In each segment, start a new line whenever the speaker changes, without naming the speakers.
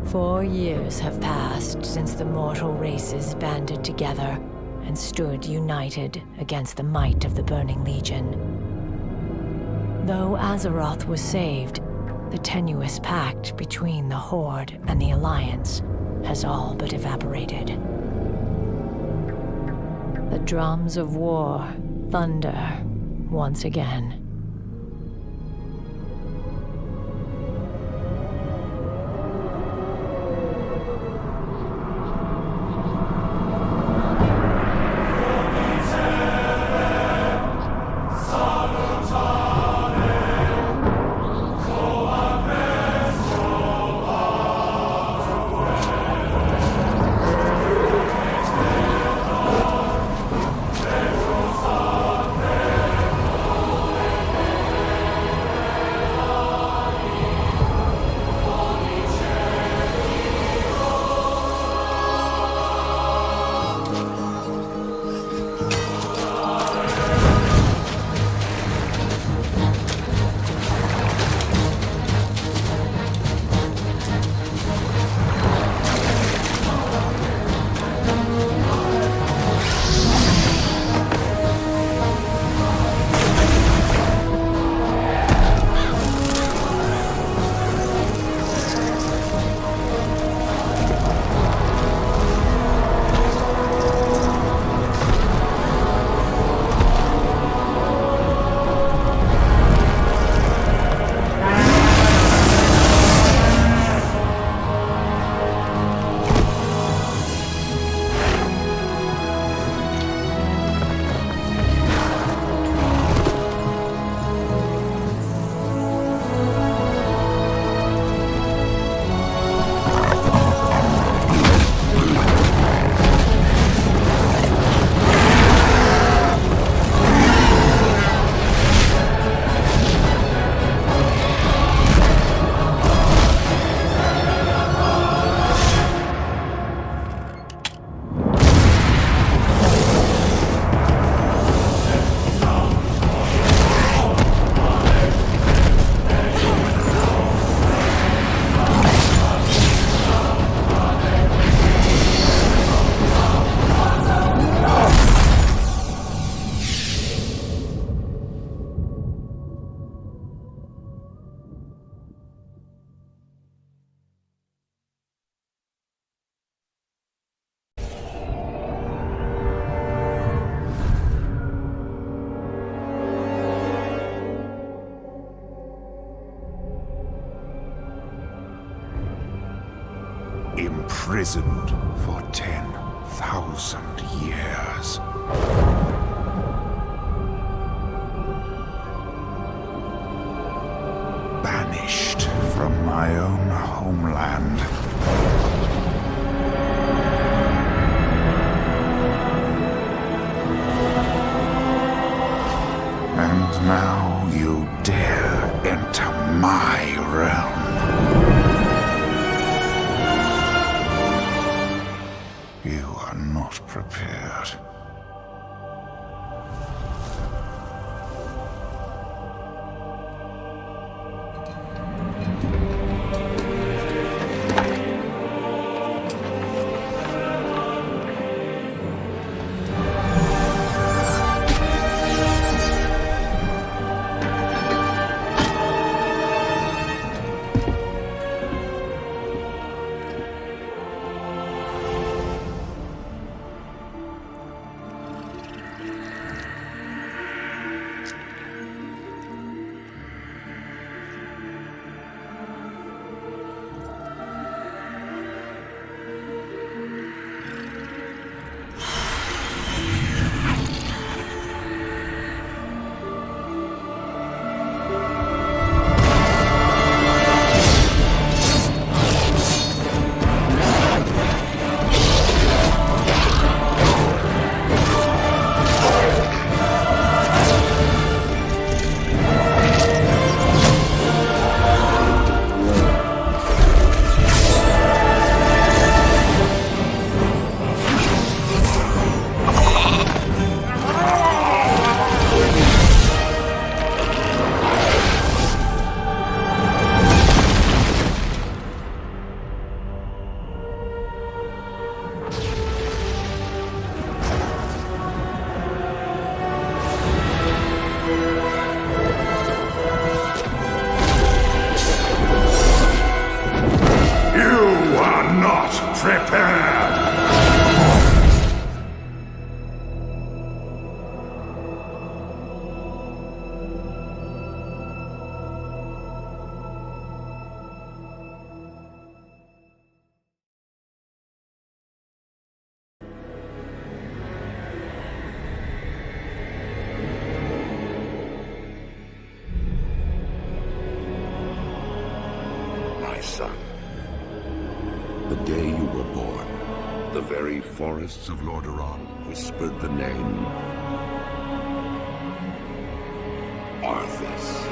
4 years have passed since the mortal races banded together and stood united against the might of the Burning Legion. Though Azeroth was saved, the tenuous pact between the Horde and the Alliance has all but evaporated. The drums of war thunder once again.
Imprisoned for 10,000 years. Banished from my own homeland. And now you dare enter my realm. You are not prepared. Prepare!
My son, the day you were born, the very forests of Lordaeron whispered the name Arthas.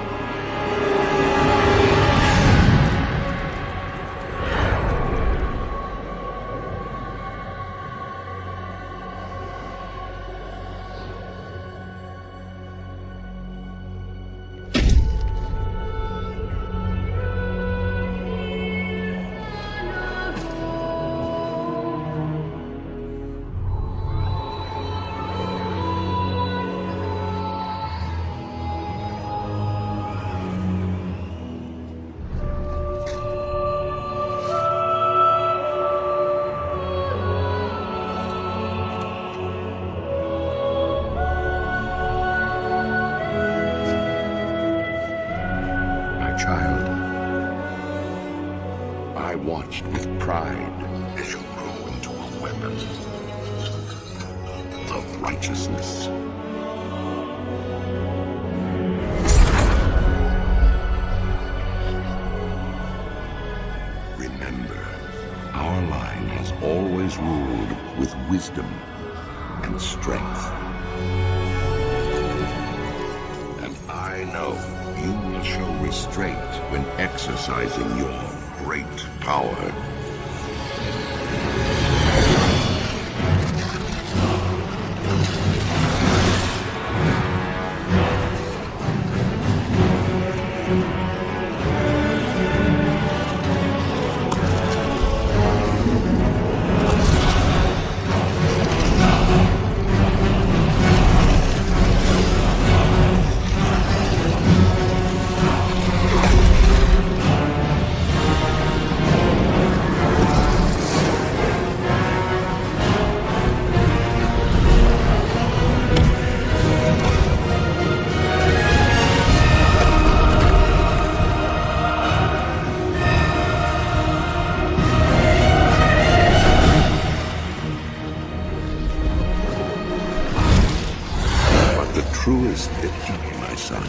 Child, I watched with pride as you grew into a weapon of righteousness. Remember, our line has always ruled with wisdom and strength. And I know you will show restraint when exercising your great power. Truest victory, my son,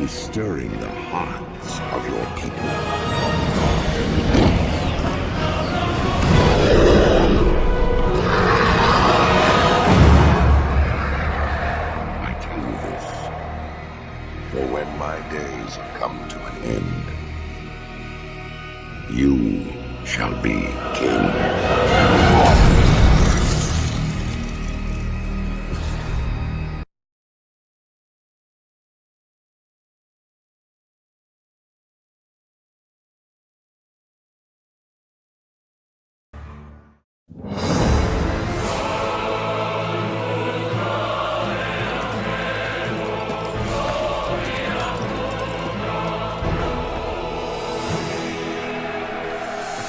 is stirring the hearts of your people. I tell you this, for when my days come to an end, you shall be king.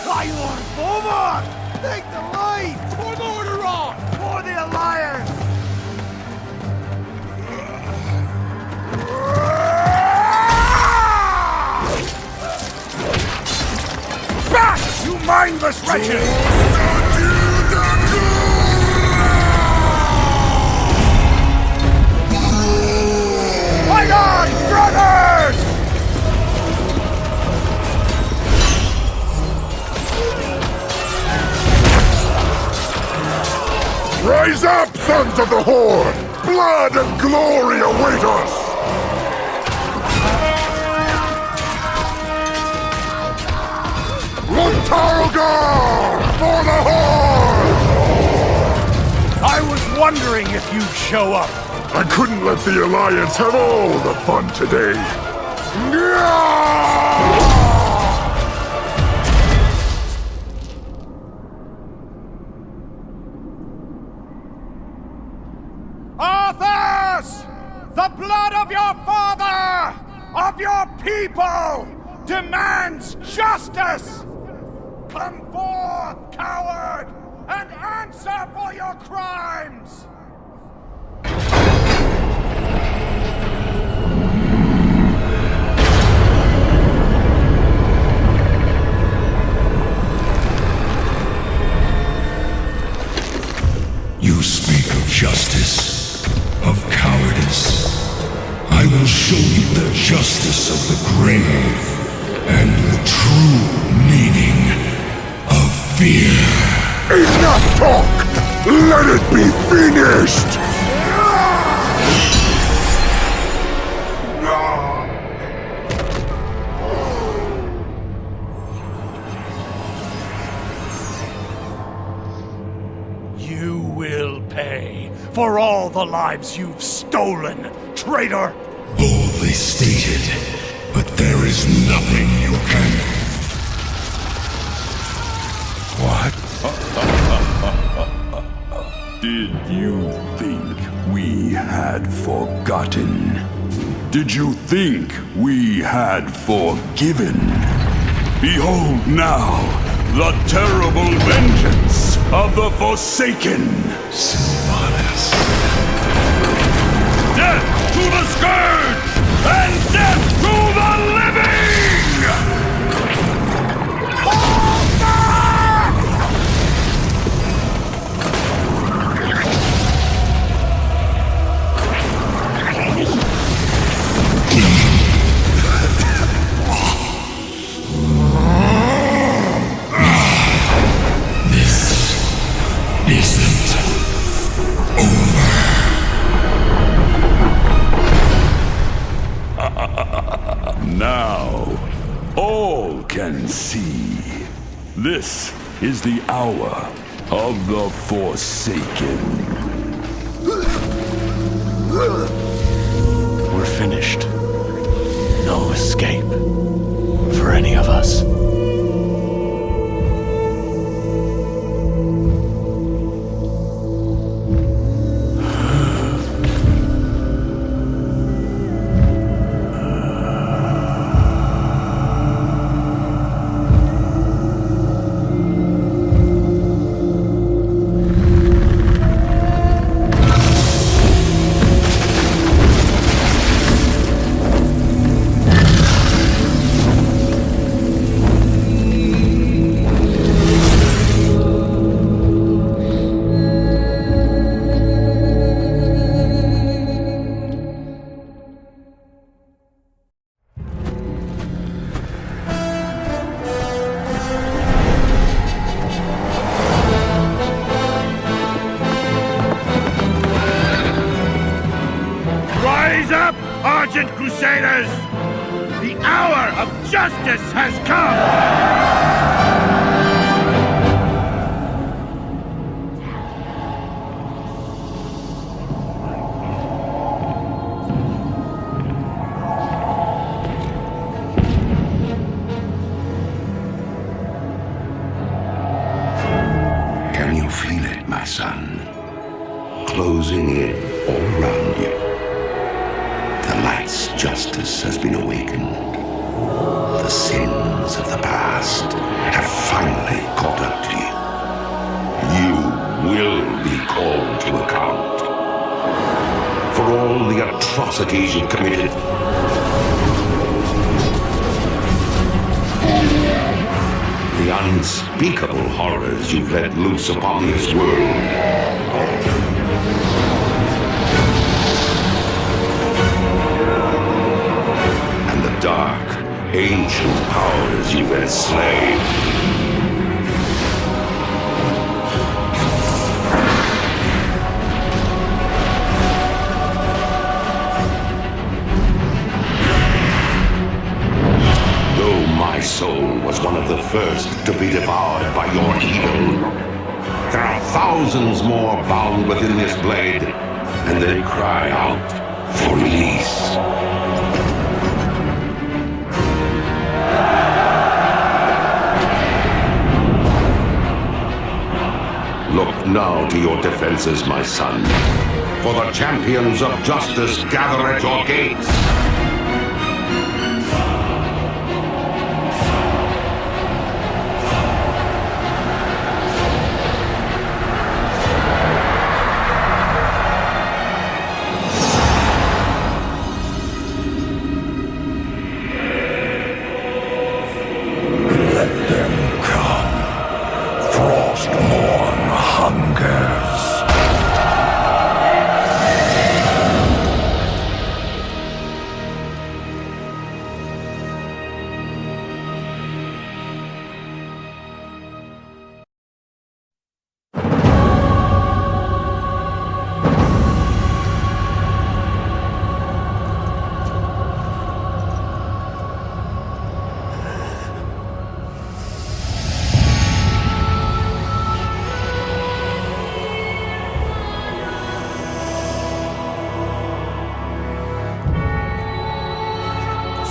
Cylon forward! Take the lead! For Lordaeron! For the Alliance! Back, you mindless wretches! Fight on, brothers!
Rise up, sons of the Horde! Blood and glory await us! Luntargar! For the Horde!
I was wondering if you'd show up.
I couldn't let the Alliance have all the fun today. Nyah!
Arthas! The blood of your father! Of your people! Demands justice! Come forth, coward, and answer for your crimes!
You speak of justice, of cowardice. I will show you the justice of the grave, and the true meaning of fear. Enough talk! Let it be finished!
You will pay for all the lives you've stolen, traitor!
Boldly stated, but there is nothing you can... What?
Did you think we had forgotten? Did you think we had forgiven? Behold now the terrible vengeance of the Forsaken!
Sylvanas.
Death to the Scourge! And death to the living! Now, all can see. This is the hour of the Forsaken.
We're finished. No escape for any of us.
Rise up, Argent Crusaders! The hour of justice has come!
Can you feel it, my son? Closing in all around you. The light's justice has been awakened. The sins of the past have finally caught up to you. You will be called to account for all the atrocities you've committed. The unspeakable horrors you've let loose upon this world. Dark, ancient powers you've enslaved. Though my soul was one of the first to be devoured by your evil, there are thousands more bound within this blade, and they cry out for release. Look now to your defenses, my son, for the champions of justice gather at your gates.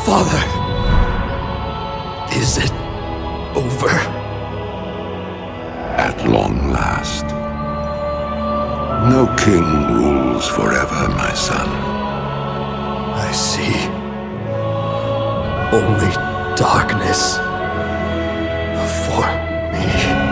Father, is it over?
At long last. No king rules forever, my son.
I see. Only darkness before me.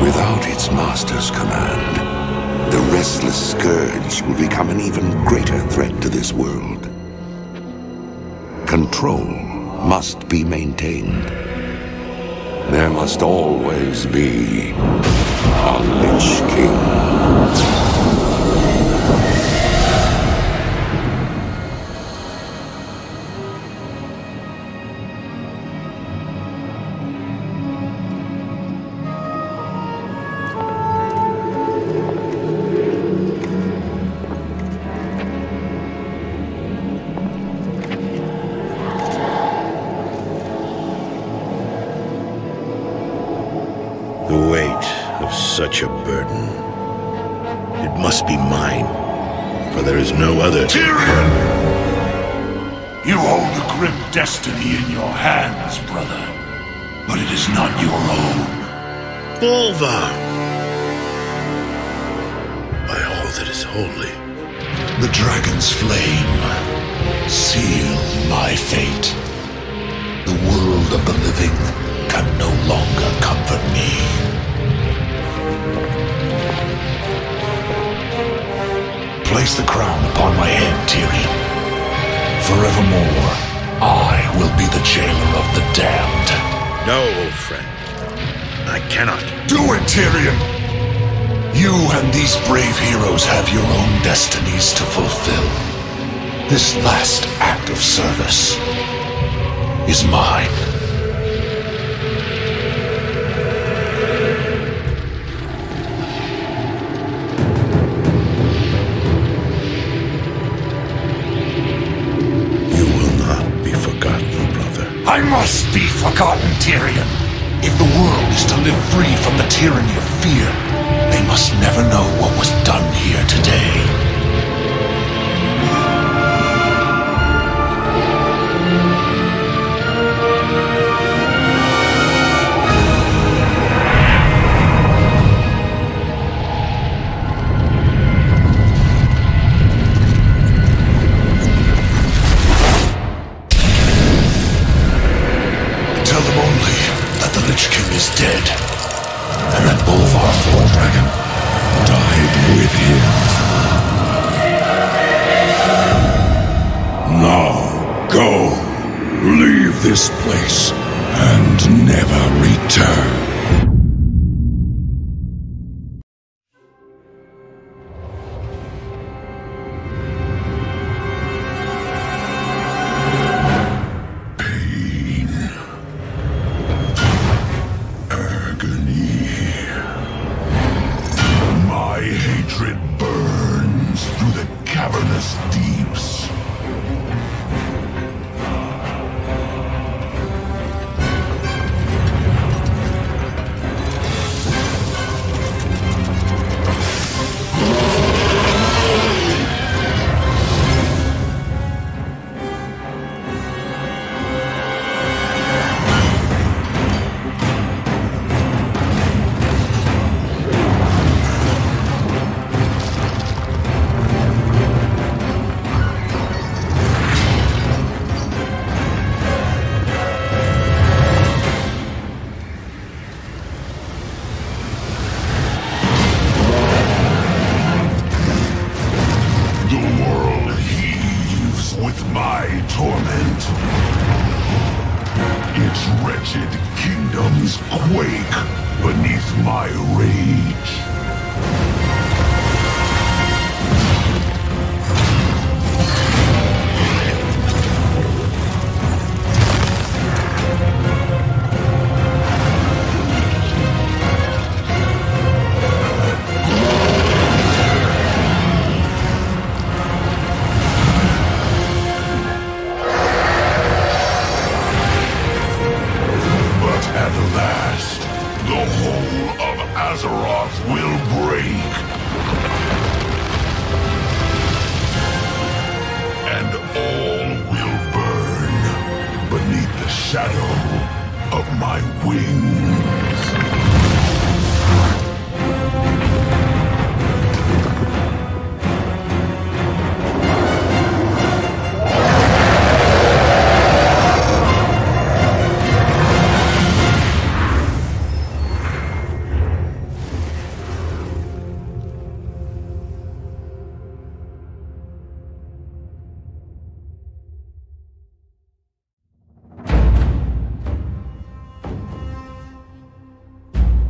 Without its master's command, the restless scourge will become an even greater threat to this world. Control must be maintained. There must always be a Lich King.
The weight of such a burden. It must be mine, for there is no other.
Tyrion! You hold a grim destiny in your hands, brother. But it is not your own.
Bolvar! By all that is holy.
The dragon's flame sealed my fate. The world of the living can no longer comfort me. Place the crown upon my head, Tyrion. Forevermore, I will be the jailer of the damned.
No, old friend. I cannot.
Do it, Tyrion! You and these brave heroes have your own destinies to fulfill. This last act of service is mine. I must be forgotten, Tyrion. If the world is to live free from the tyranny of fear, they must never know what was done here today. Dead, and that Bolvar Dragon died with him. Now go, leave this place, and never return.
wings.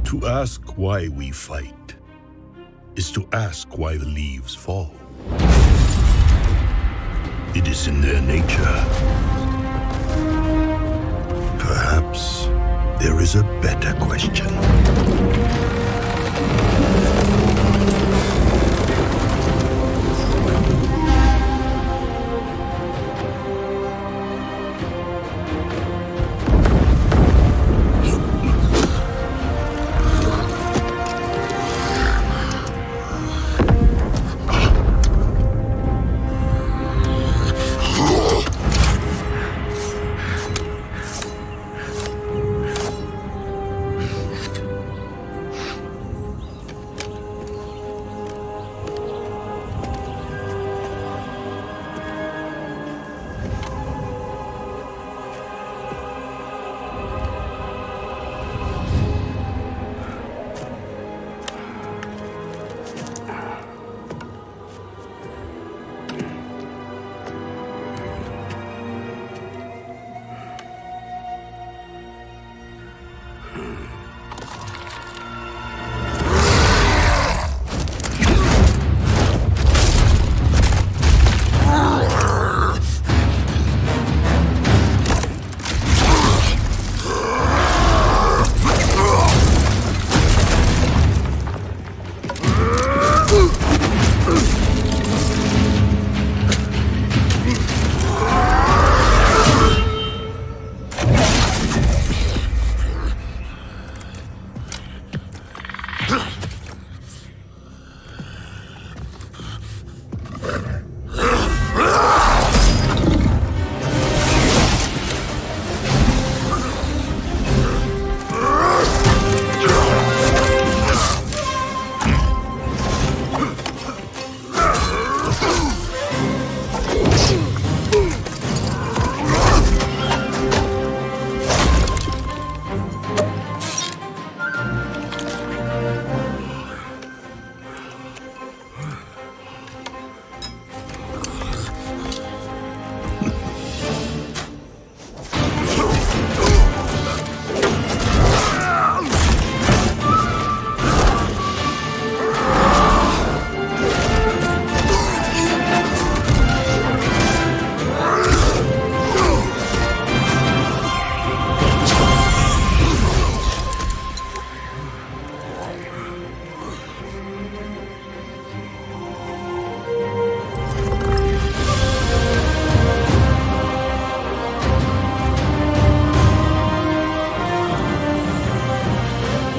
To ask why we fight is to ask why the leaves fall. It is in their nature. Perhaps there is a better question.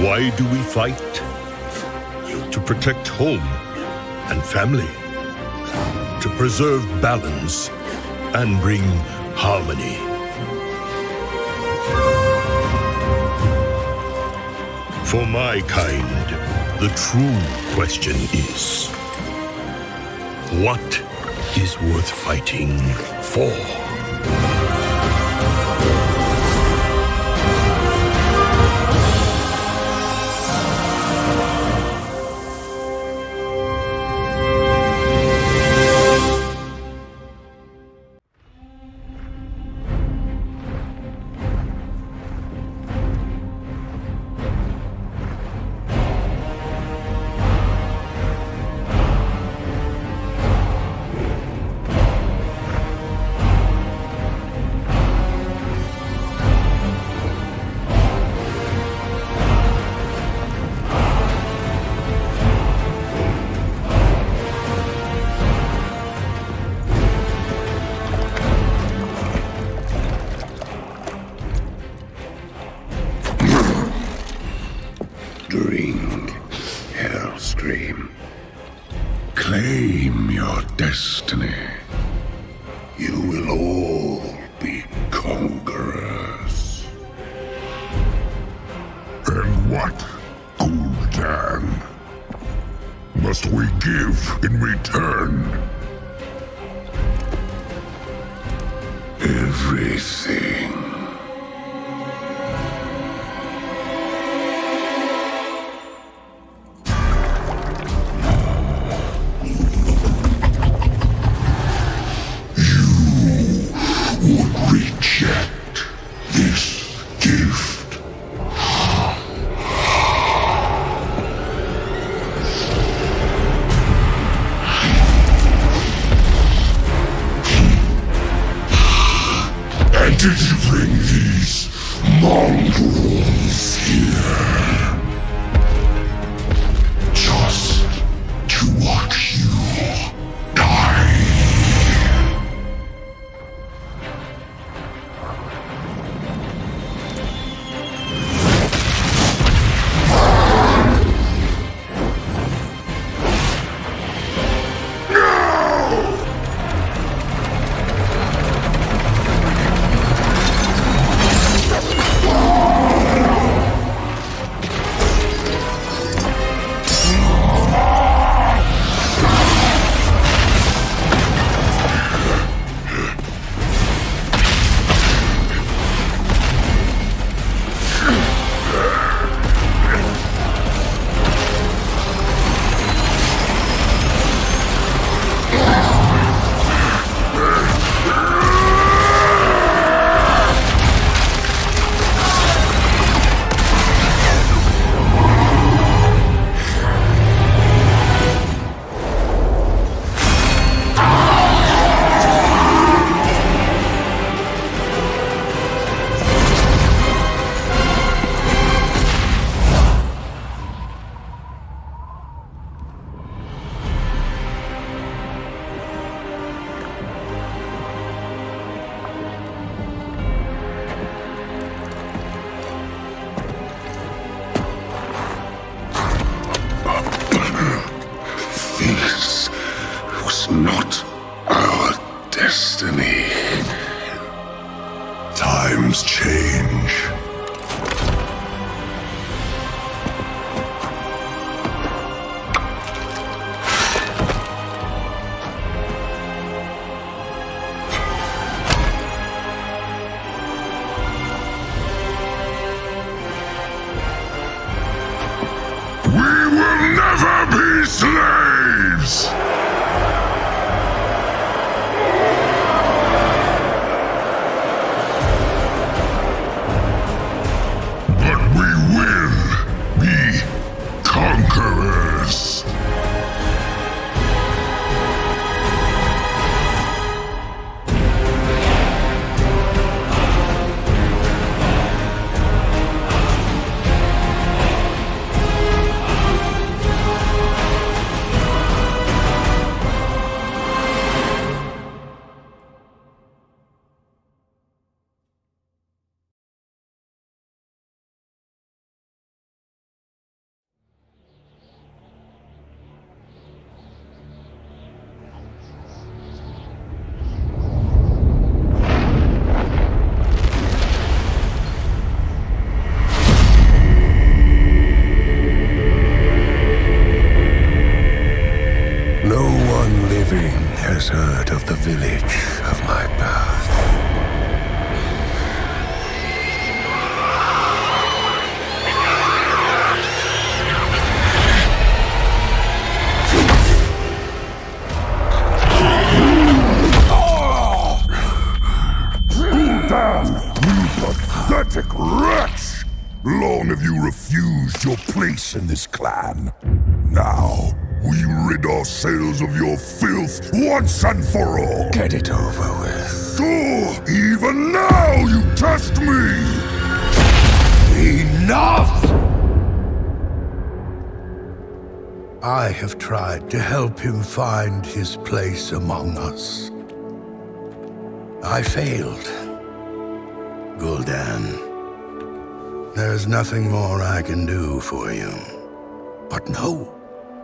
Why do we fight? To protect home and family. To preserve balance and bring harmony. For my kind, the true question is, what is worth fighting for?
Drink, Hellscream.
Claim your destiny.
You will all be conquerors.
we give in return? Everything. You would reject this gift. And did you bring these mongrels here just to watch you die? This was not our destiny. Times change. We will never be slaves! But we will be conquerors. No one living has heard of the village of my path. Damn, you pathetic wretch! Long have you refused your place in this clan. Now, we rid ourselves of your filth once and for all. Get it over with. So, even now you test me! Enough! I have tried to help him find his place among us. I failed. Gul'dan, there's nothing more I can do for you. But no,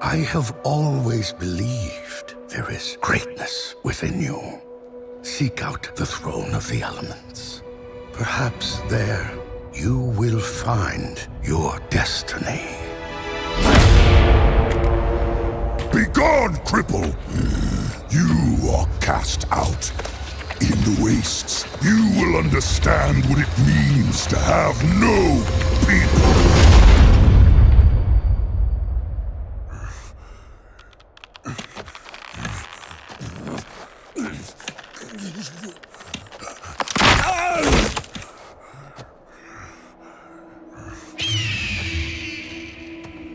I have always believed there is greatness within you. Seek out the throne of the elements. Perhaps there you will find your destiny. Begone, cripple! You are cast out. In the wastes, you will understand what it means to have no people.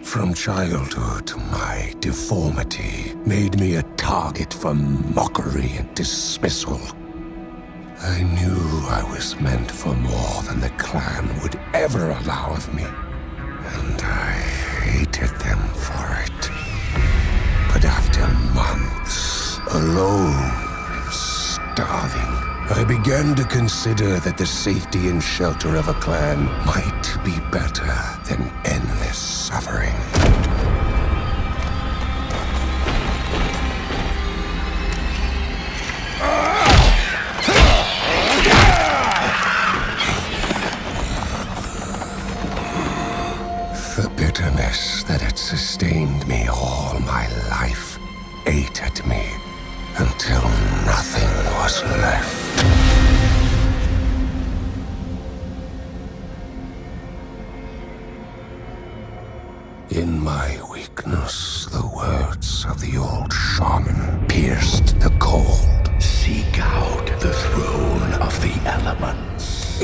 From childhood, my deformity made me a target for mockery and dismissal. I knew I was meant for more than the clan would ever allow of me, and I hated them for it. But after months, alone and starving, I began to consider that the safety and shelter of a clan might be better than endless suffering. The bitterness that had sustained me all my life ate at me until nothing was left. In my weakness, the words of the old shaman pierced the cold.
Seek out the throne of the elements.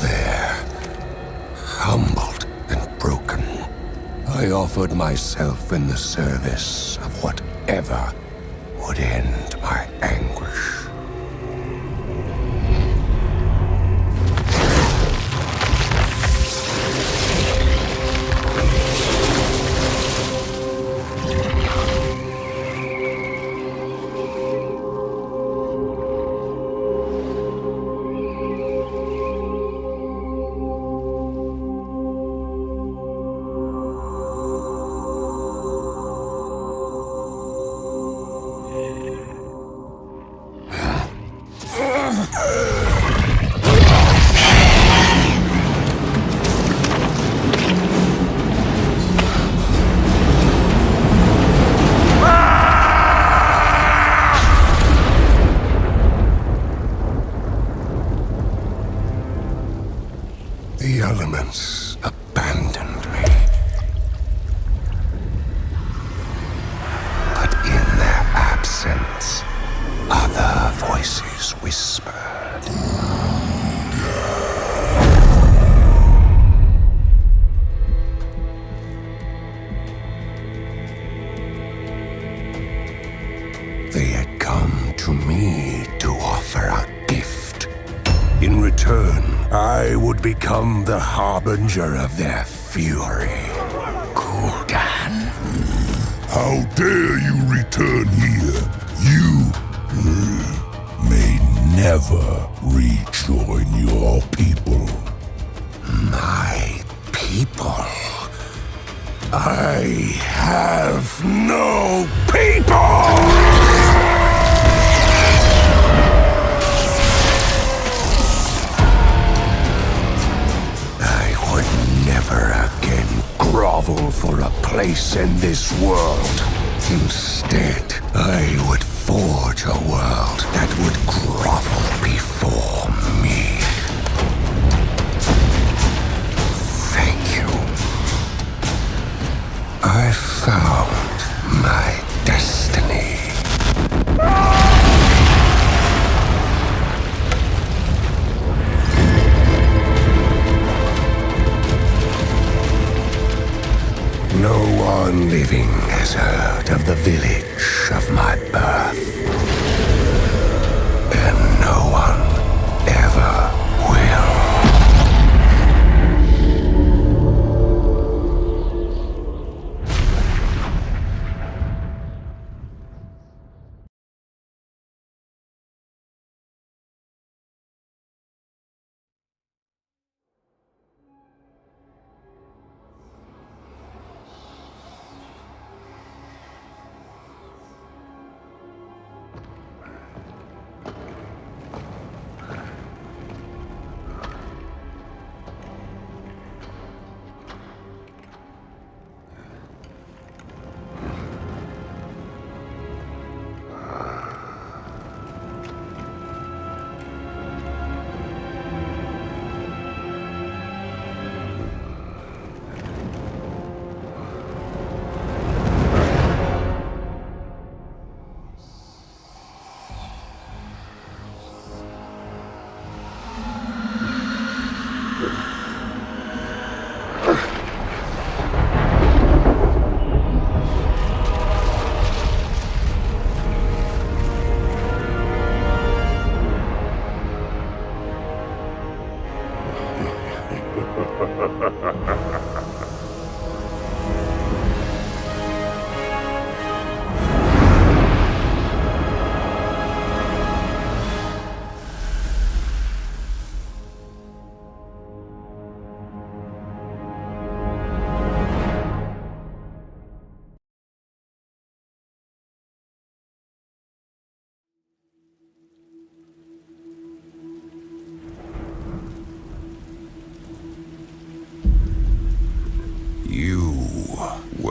There, humbled and broken, I offered myself in the service of whatever would end my anguish. The elements abandoned me. But in their absence, other voices whispered. They had come to me to offer a gift. In return, I would become the harbinger of their fury. Gul'dan. How dare you return here? You may never rejoin your people. My people? I have no people! Never again grovel for a place in this world. Instead, I would forge a world that would grovel before me. Thank you. I found my destiny. No one living has heard of the village of my birth. And no one ever will.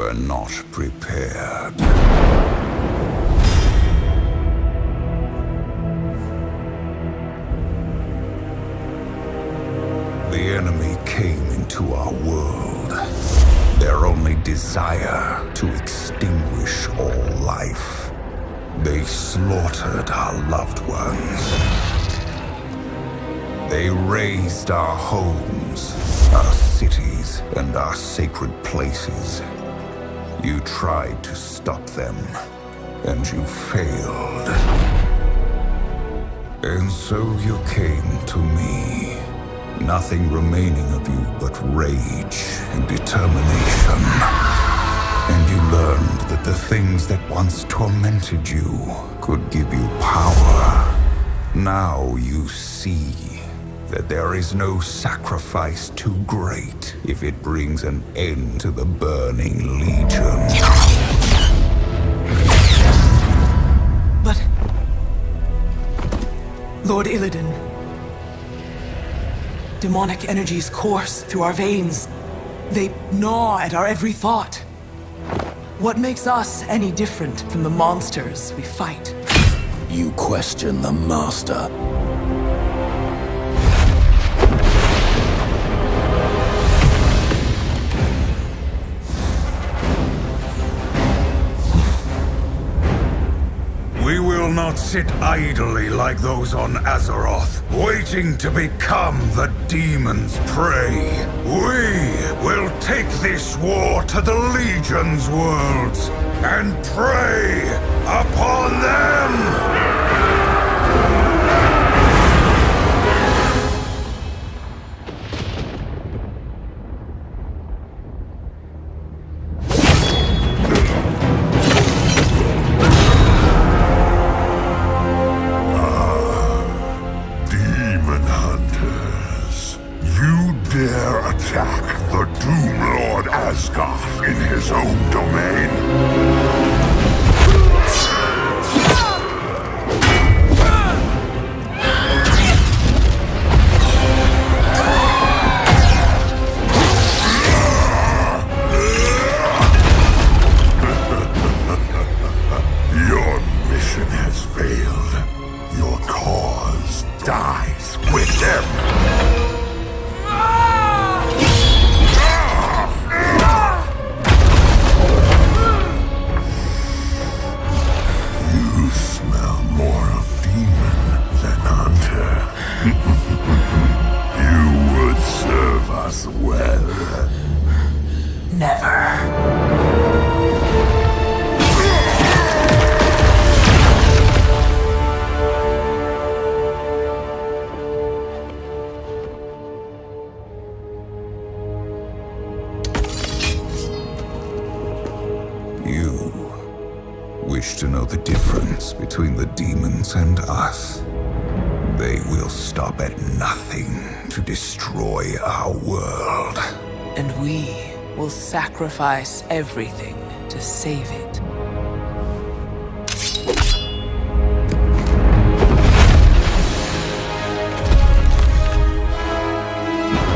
were not prepared. The enemy came into our world. Their only desire to extinguish all life. They slaughtered our loved ones. They razed our homes, our cities, and our sacred places. You tried to stop them, and you failed. And so you came to me. Nothing remaining of you but rage and determination. And you learned that the things that once tormented you could give you power. Now you see that there is no sacrifice too great if it brings an end to the Burning Legion.
But... Lord Illidan... Demonic energies course through our veins. They gnaw at our every thought. What makes us any different from the monsters we fight?
You question the Master.
We will not sit idly like those on Azeroth, waiting to become the demon's prey. We will take this war to the Legion's worlds and prey upon them!
Attack the Doom Lord Asgoth in his own domain. Your mission has failed. Your cause dies with him. Well,
never.
You wish to know the difference between the demons and us. They will stop at nothing to destroy our world.
And we will sacrifice everything to save it.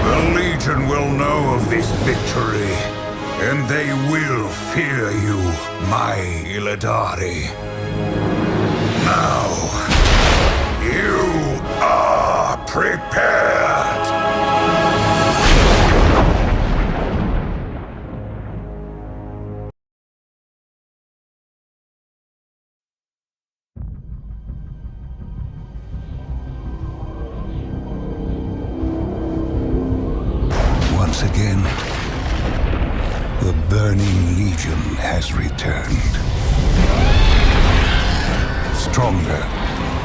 The Legion will know of this victory, and they will fear you, my Illidari. Now, you are prepared! Once again, the Burning Legion has returned. Stronger,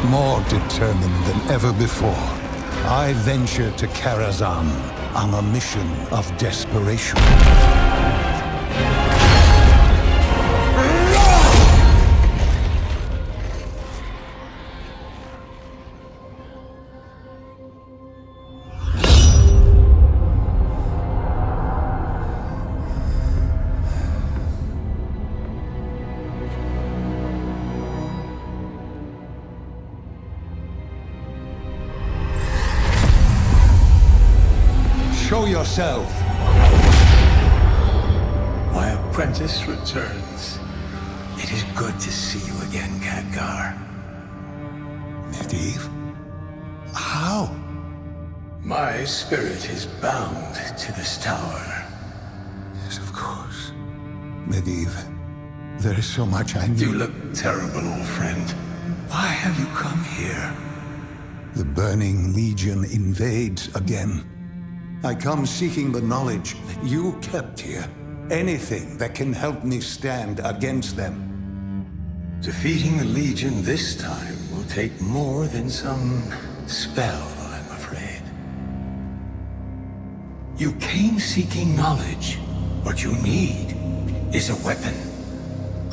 more determined than ever before. I venture to Karazhan on a mission of desperation.
Show yourself.
My apprentice
apprentice returns. It is good to see you again, Khadgar.
Medivh? How?
My spirit is bound to this tower.
Yes, of course. Medivh, there is so much I need.
You look terrible, old friend. Why have you come here?
The Burning Legion invades again. I come seeking the knowledge you kept here. Anything that can help me stand against them.
Defeating the Legion this time will take more than some spell, I'm afraid. You came seeking knowledge. What you need is a weapon.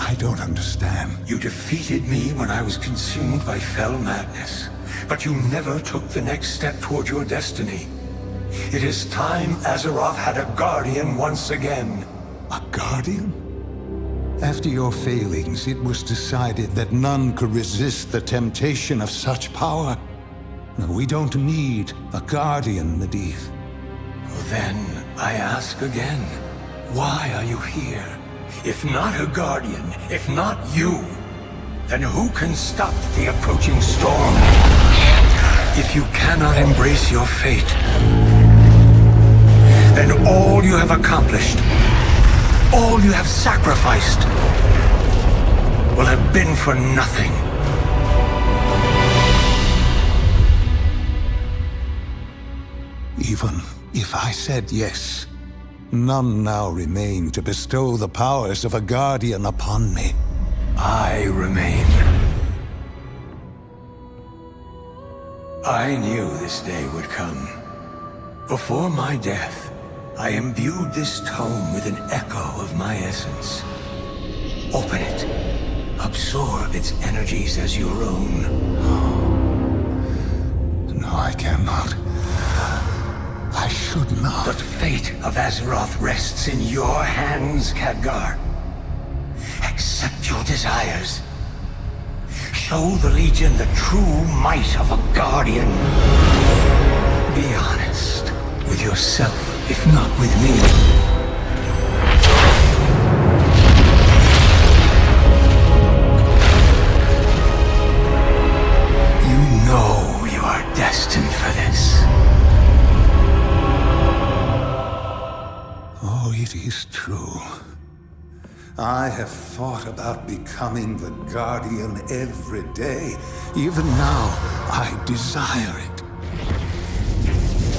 I don't understand.
You defeated me when I was consumed by fell madness, but you never took the next step toward your destiny. It is time Azeroth had a guardian once again.
A guardian? After your failings, it was decided that none could resist the temptation of such power. No, we don't need a guardian, Medivh.
Well, then, I ask again, why are you here? If not a guardian, if not you, then who can stop the approaching storm? If you cannot embrace your fate, then all you have accomplished, all you have sacrificed, will have been for nothing.
Even if I said yes, none now remain to bestow the powers of a guardian upon me.
I remain. I knew this day would come. Before my death, I imbued this tome with an echo of my essence. Open it. Absorb its energies as your own.
No, I cannot. I should not.
The fate of Azeroth rests in your hands, Khadgar. Accept your desires. Show the Legion the true might of a guardian. Be honest with yourself, if not with me. You know you are destined for this.
Oh, it is true. I have thought about becoming the Guardian every day. Even now, I desire it.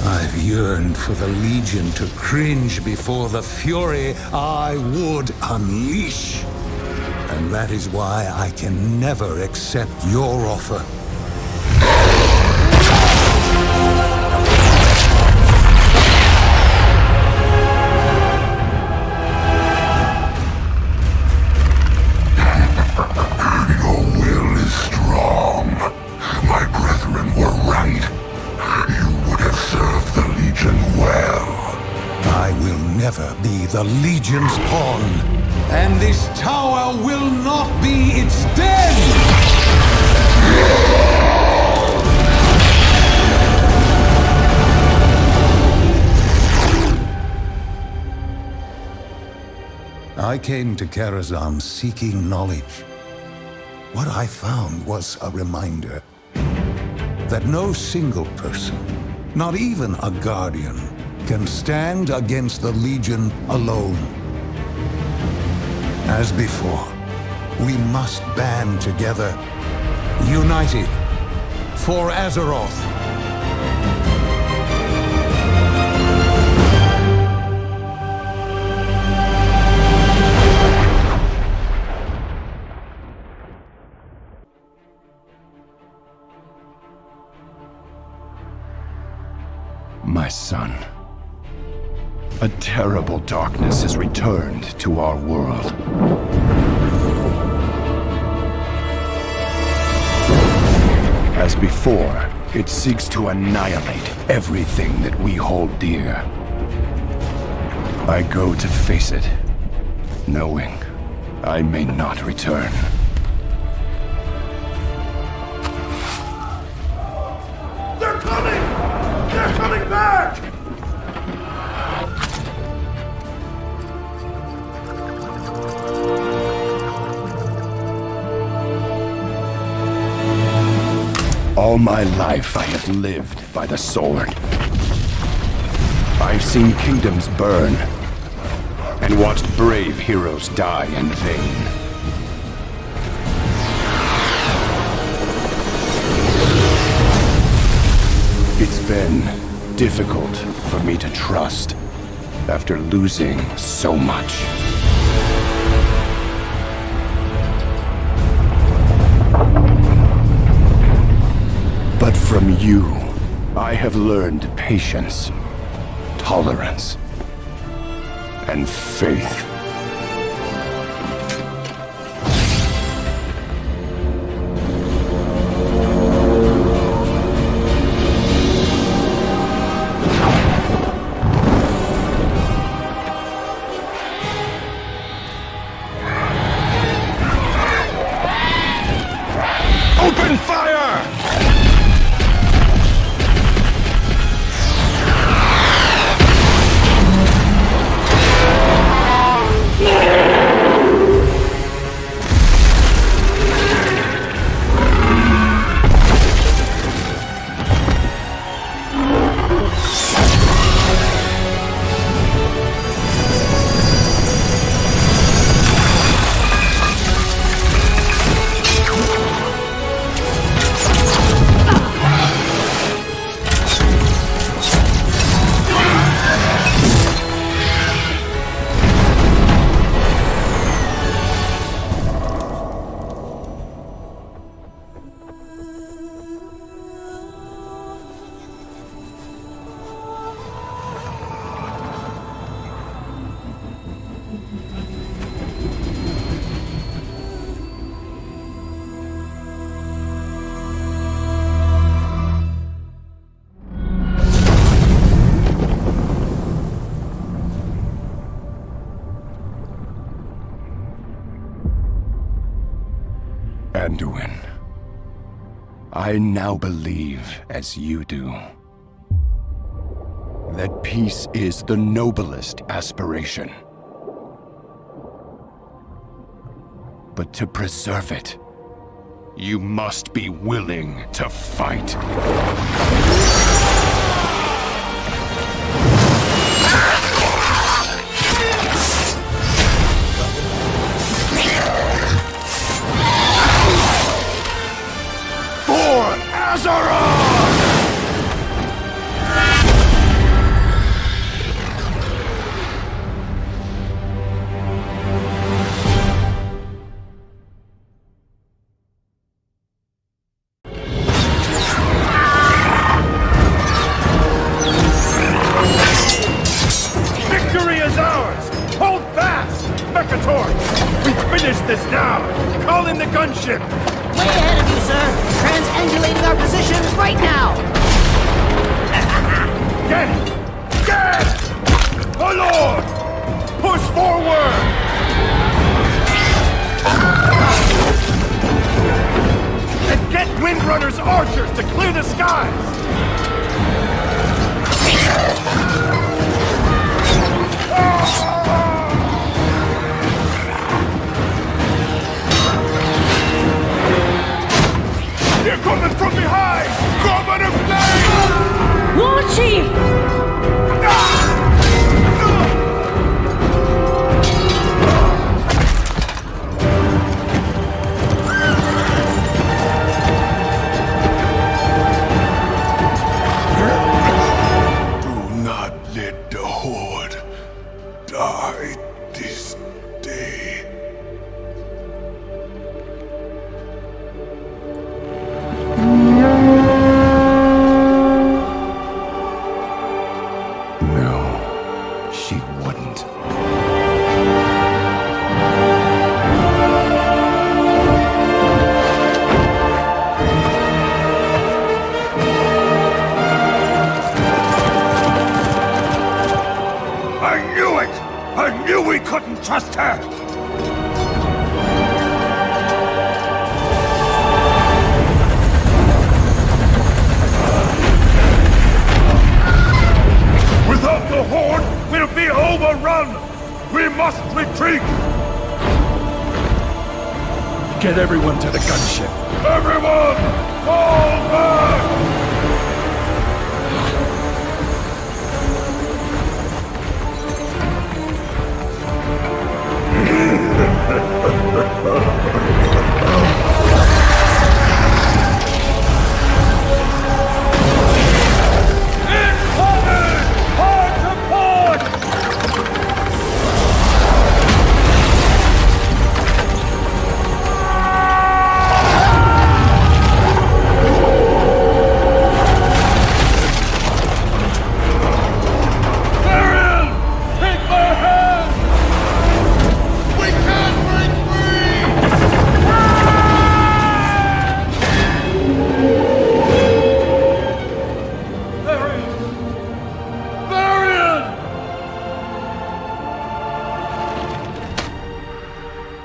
I've yearned for the Legion to cringe before the fury I would unleash. And that is why I can never accept your offer.
Your will is strong. My brethren were right. You would have served the Legion well.
I will never be the Legion's pawn, and this tower will not be its den! I came to Karazhan seeking knowledge. What I found was a reminder that no single person, not even a guardian, can stand against the Legion alone. As before, we must band together, united, for Azeroth.
My son, a terrible darkness has returned to our world. As before, it seeks to annihilate everything that we hold dear. I go to face it, knowing I may not return.
They're coming! They're coming back!
All my life I have lived by the sword. I've seen kingdoms burn, and watched brave heroes die in vain. It's been difficult for me to trust after losing so much. But from you, I have learned patience, tolerance, and faith.
Open fire!
Anduin, I now believe, as you do, that peace is the noblest aspiration. But to preserve it, you must be willing to fight.
Victory is ours! Hold fast! Mekator! We finish this now! Call in the gunship!
Way ahead of you, sir! Transangulating our positions right now!
Get it! Get it! My lord! Push forward! And get Windrunner's archers to clear the skies! They're coming from behind! Cover the flame!
War Chief!
Do not let the Horde die this day.
No, she wouldn't.
I knew it! I knew we couldn't trust her! Without the Horde, we'll be overrun! We must retreat!
Get everyone to the gunship.
Everyone!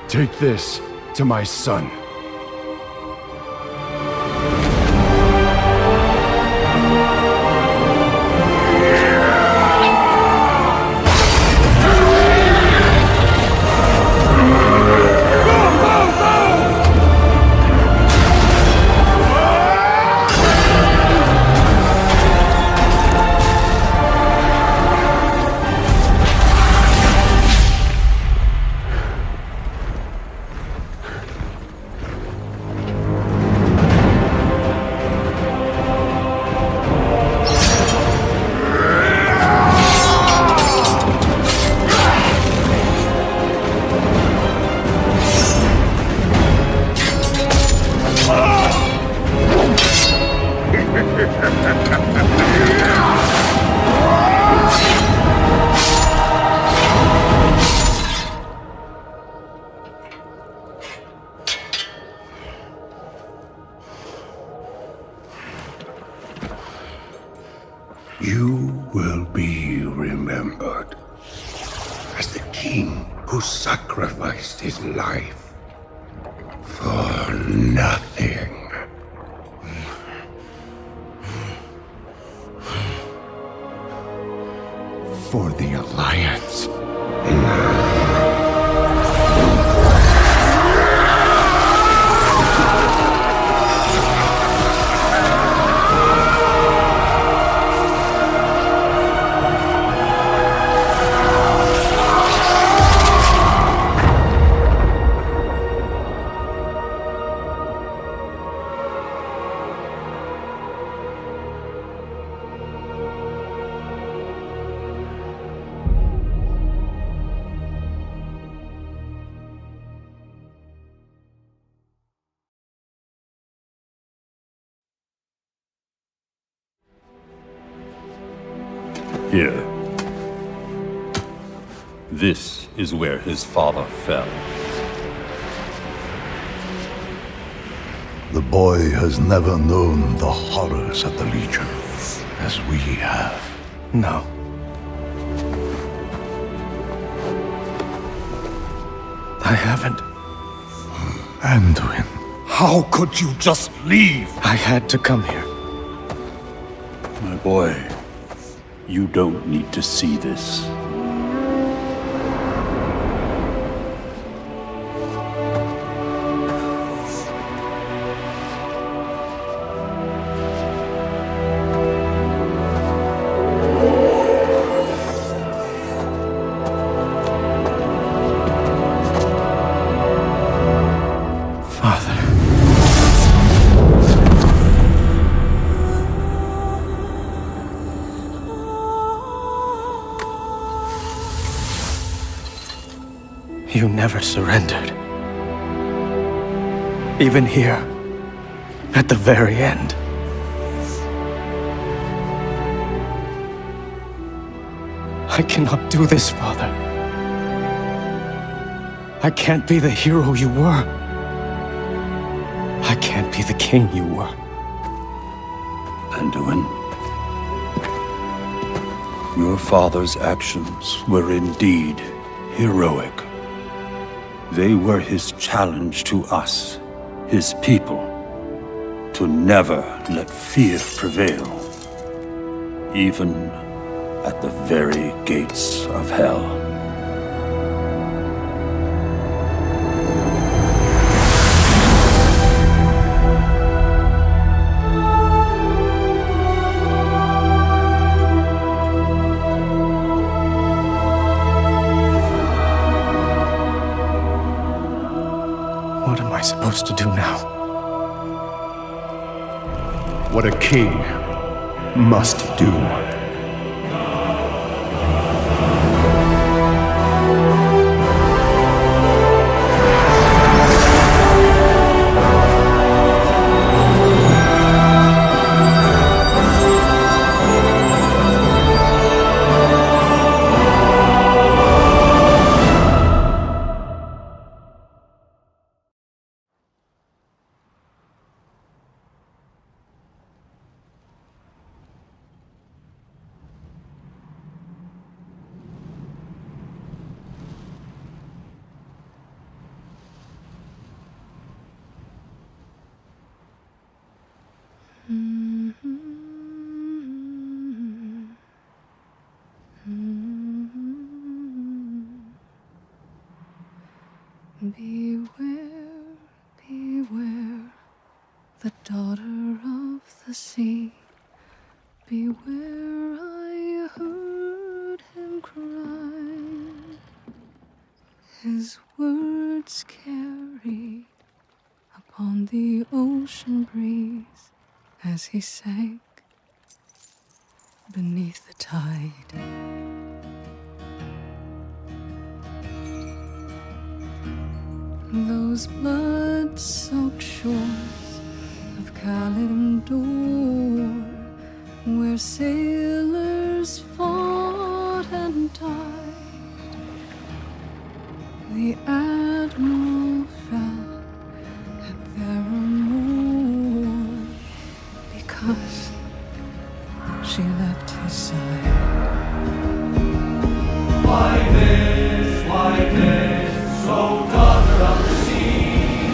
Take this to my son.
You will be remembered as the king who sacrificed his life for nothing.
For the Alliance.
Here. This is where his father fell.
The boy has never known the horrors of the Legion as we have.
No. I haven't.
Anduin.
How could you just leave?
I had to come here.
My boy, you don't need to see this.
You never surrendered. Even here, at the very end. I cannot do this, Father. I can't be the hero you were. I can't be the king you were.
Anduin, your father's actions were indeed heroic. They were his challenge to us, his people, to never let fear prevail, even at the very gates of hell.
What am I supposed to do now?
What a king must do.
Beware, beware, the daughter of the sea. Beware, I heard him cry. His words carried upon the ocean breeze as he sank beneath the tide. Those blood-soaked shores of Kalimdor, where sailors fought and died, the admiral fell at their amour because she left his side.
Why this, oh daughter of the sea?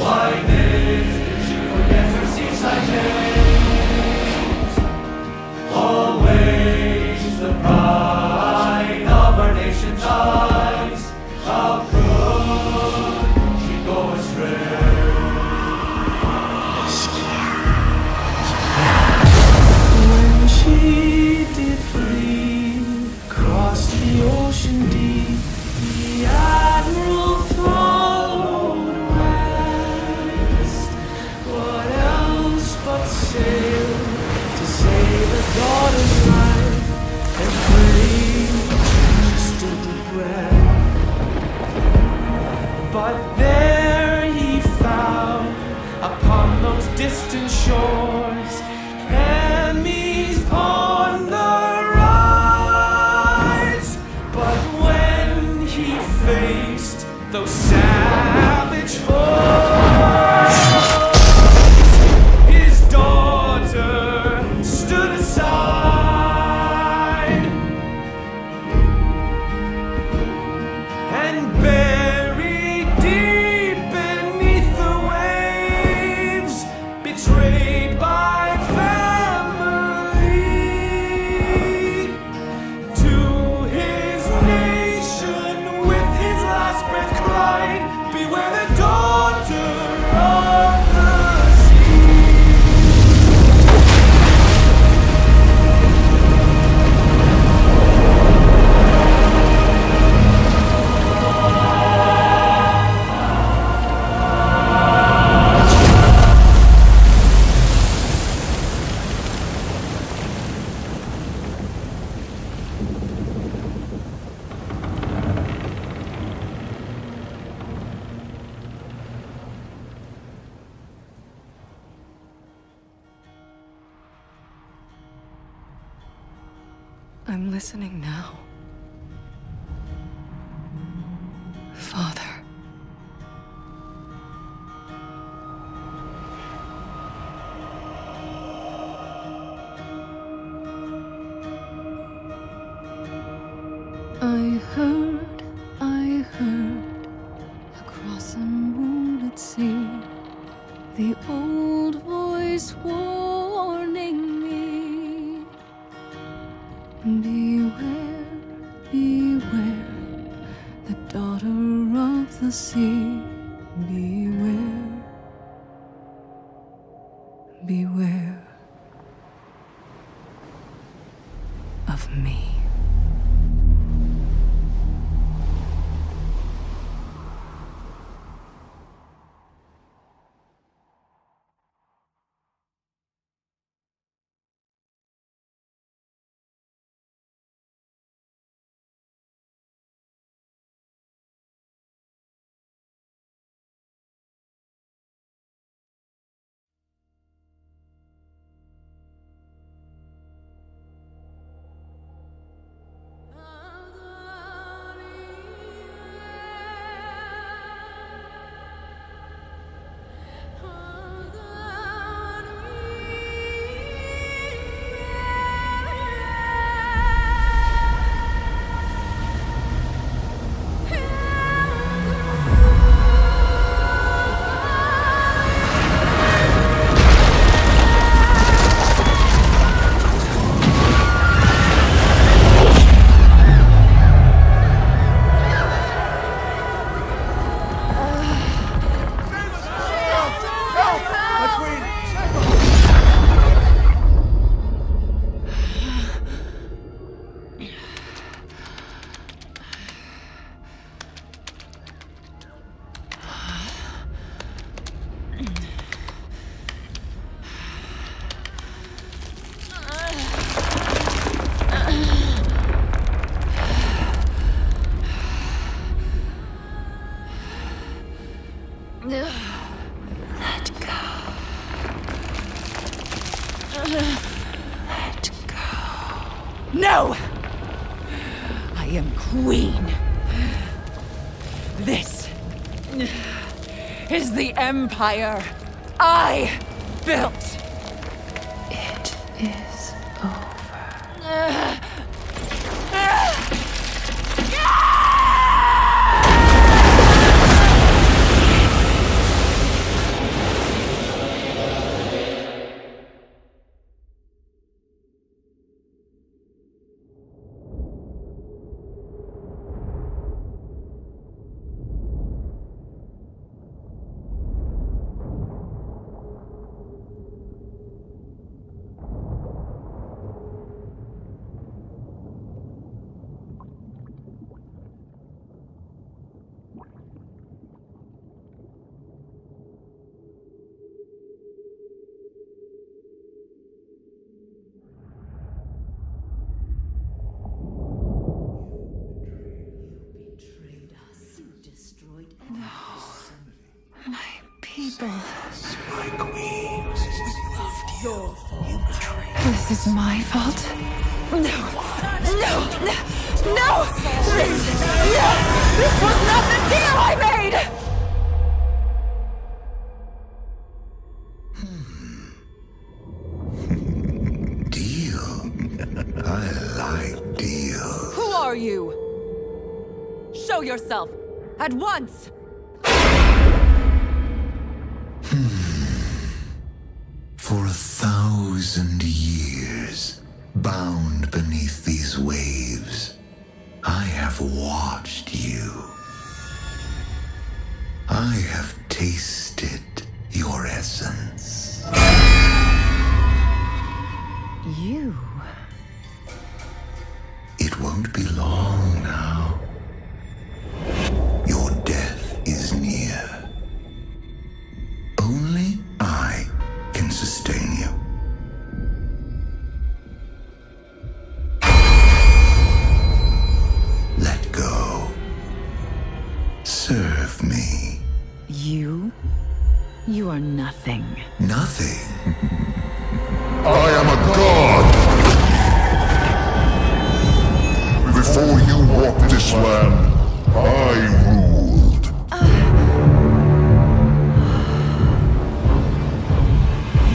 Why this, did she forget her seaside days? Always the pride of our nation's eyes. How could she go astray? When she did flee across the ocean deep, the admiral followed west. What else but sail to save a daughter's life and pray she stood regret? But there he found upon those distant shores enemies on the rise. But when he faced those savage foes, his daughter stood aside and buried deep beneath the waves, betrayed by family, to his nation with his last breath cried, beware the daughter of the sea.
I'm listening now. Father. I heard, across a moonlit sea, the old voice warning me. Beware, beware, the daughter of the sea. Beware, beware of me. Let go. Let go.
No! I am queen. This is the empire I built.
It is over. My people.
My queen.
Your fault.
You betrayed.
This is my fault.
No! No! No! This was not the deal I made!
Deal. I like deals.
Who are you? Show yourself! At once!
For 1,000 years, bound beneath these waves, I have watched you. I have tasted your essence.
You.
It won't be long now. Your death is near. Only I can sustain you. Let go. Serve me.
You are nothing.
Nothing.
I am a god! Before you walked this land, I ruled.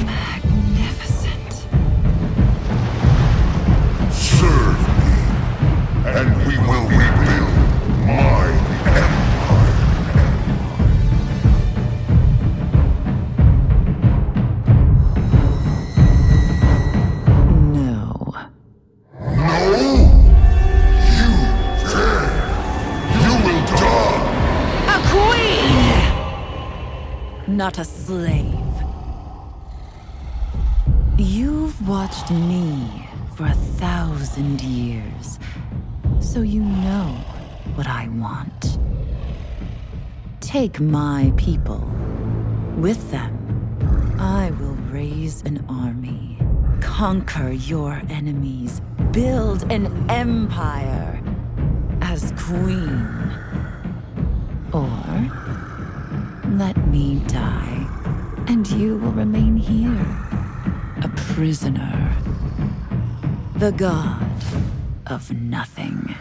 Magnificent.
Serve me, and we will rebuild my empire.
No.
No! You there! You will die!
A queen!
Not a slave. You've watched me for 1,000 years, so you know what I want. Take my people. With them, I will raise an army, conquer your enemies, build an empire as queen. Or let me die, and you will remain here, a prisoner, the god of nothing.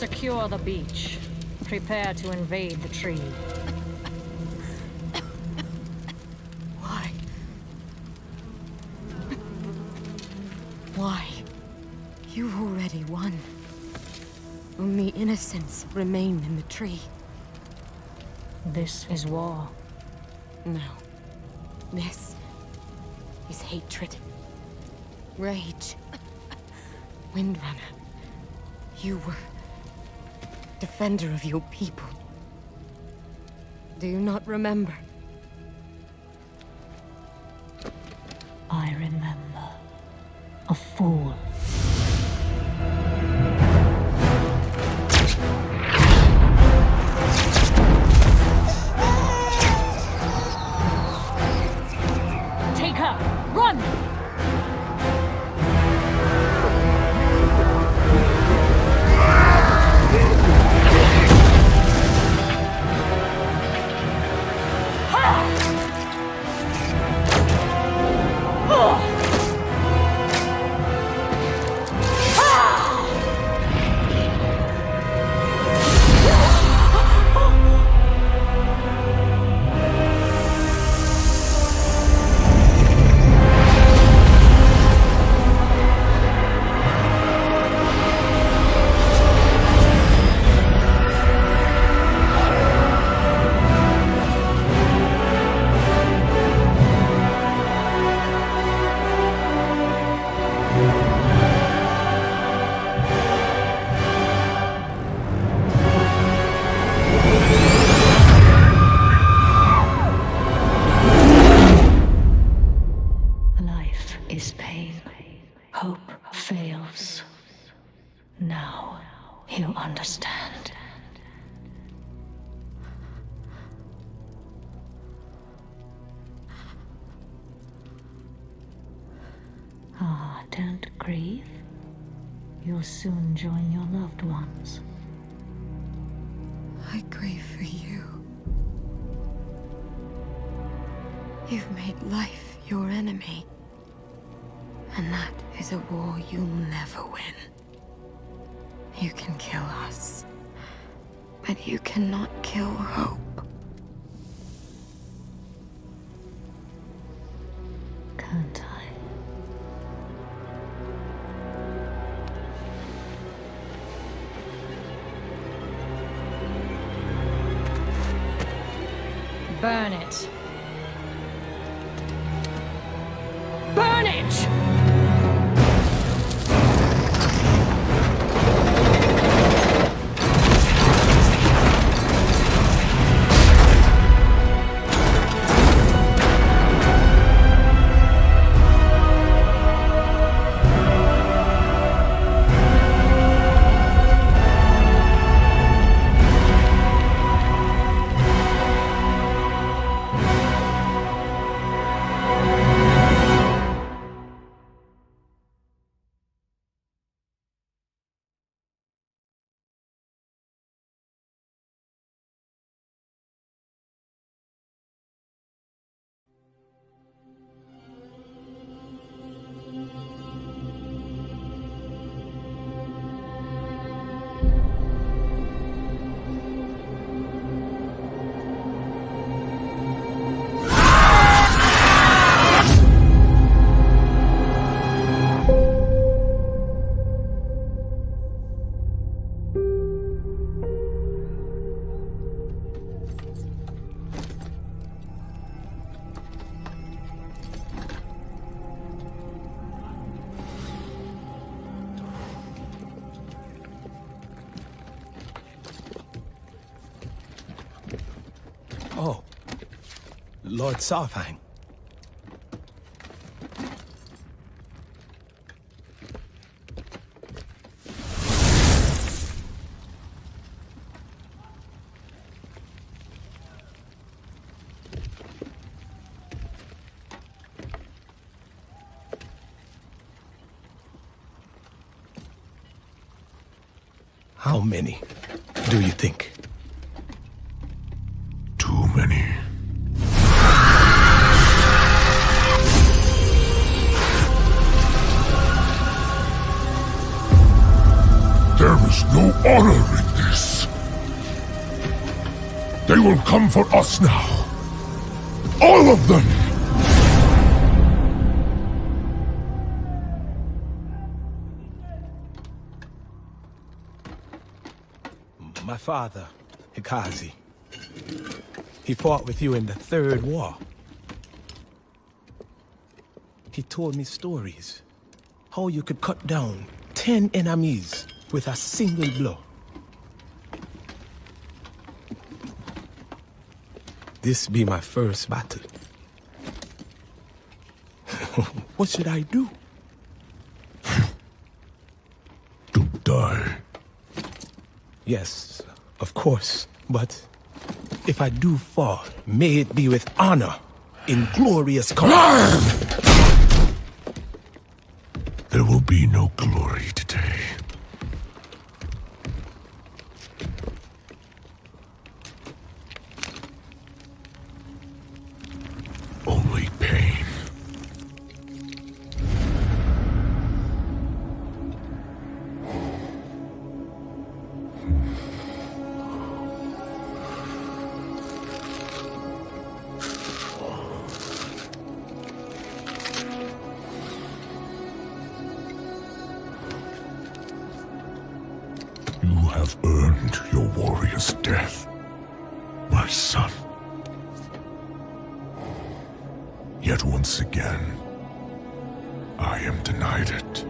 Secure the beach. Prepare to invade the tree.
Why? Why? You've already won. Only innocents remain in the tree.
This is war.
No. This is hatred. Rage. Windrunner. You were defender of your people. Do you not remember?
I remember. A fool. Take her! Run! Understand. Ah, don't grieve. You'll soon join your loved ones.
I grieve for you. You've made life your enemy. And that is a war you'll never win. You can kill us, but you cannot kill hope.
Can't I? Burn it. Burn it!
Oh, Lord Sarfang. How many do you think?
Too many. There is no honor They will come for us now. All of them!
My father, Hikazi. He fought with you in the Third War. He told me stories. How you could cut down 10 enemies with a single blow. This be my first battle. What should I do?
Don't die.
Yes, of course, but if I do fall, may it be with honor, in glorious combat.
There will be no glory today. Only pain. You have earned your warrior's death, my son. Yet once again, I am denied it.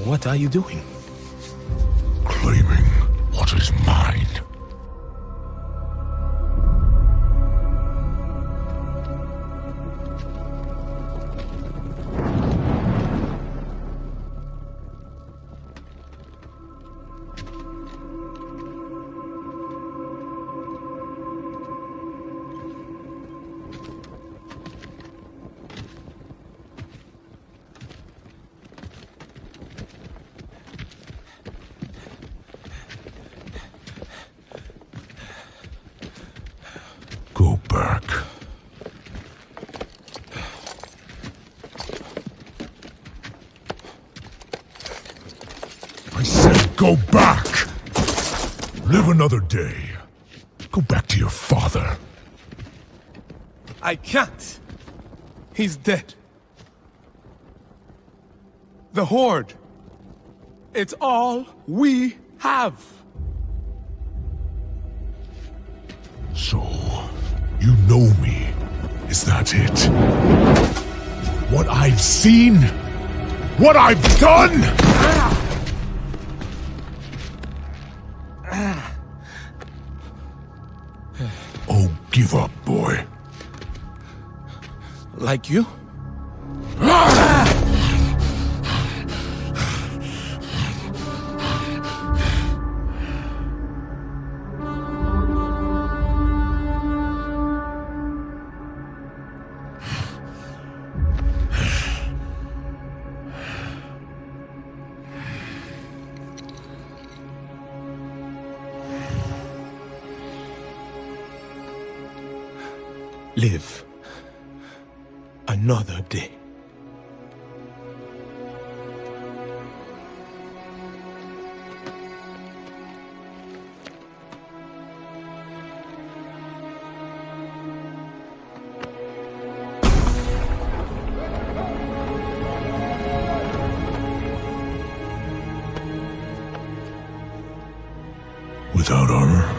What are you doing?
Claiming what is mine. Go back. I said go back! Live another day. Go back to your father.
I can't. He's dead. The Horde. It's all we have.
So, you know me. Is that it? What I've seen? What I've done? Oh, give up, boy.
Like you? Live another day.
Without honor?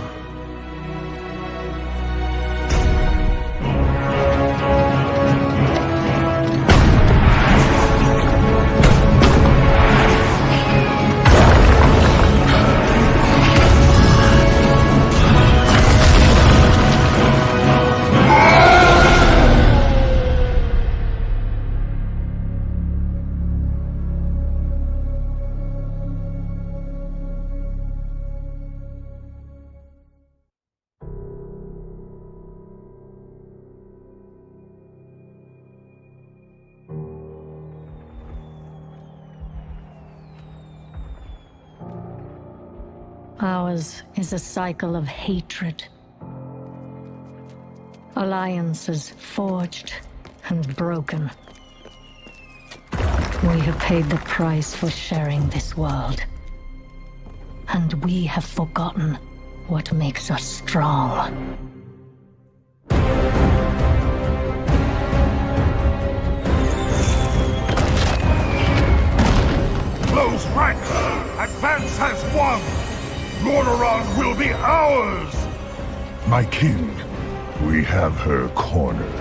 Ours is a cycle of hatred, Alliances forged and broken. We have paid the price for sharing this world. And we have forgotten what makes us strong.
Close rank! Advance has won! Lordaeron will be ours!
My king, we have her cornered.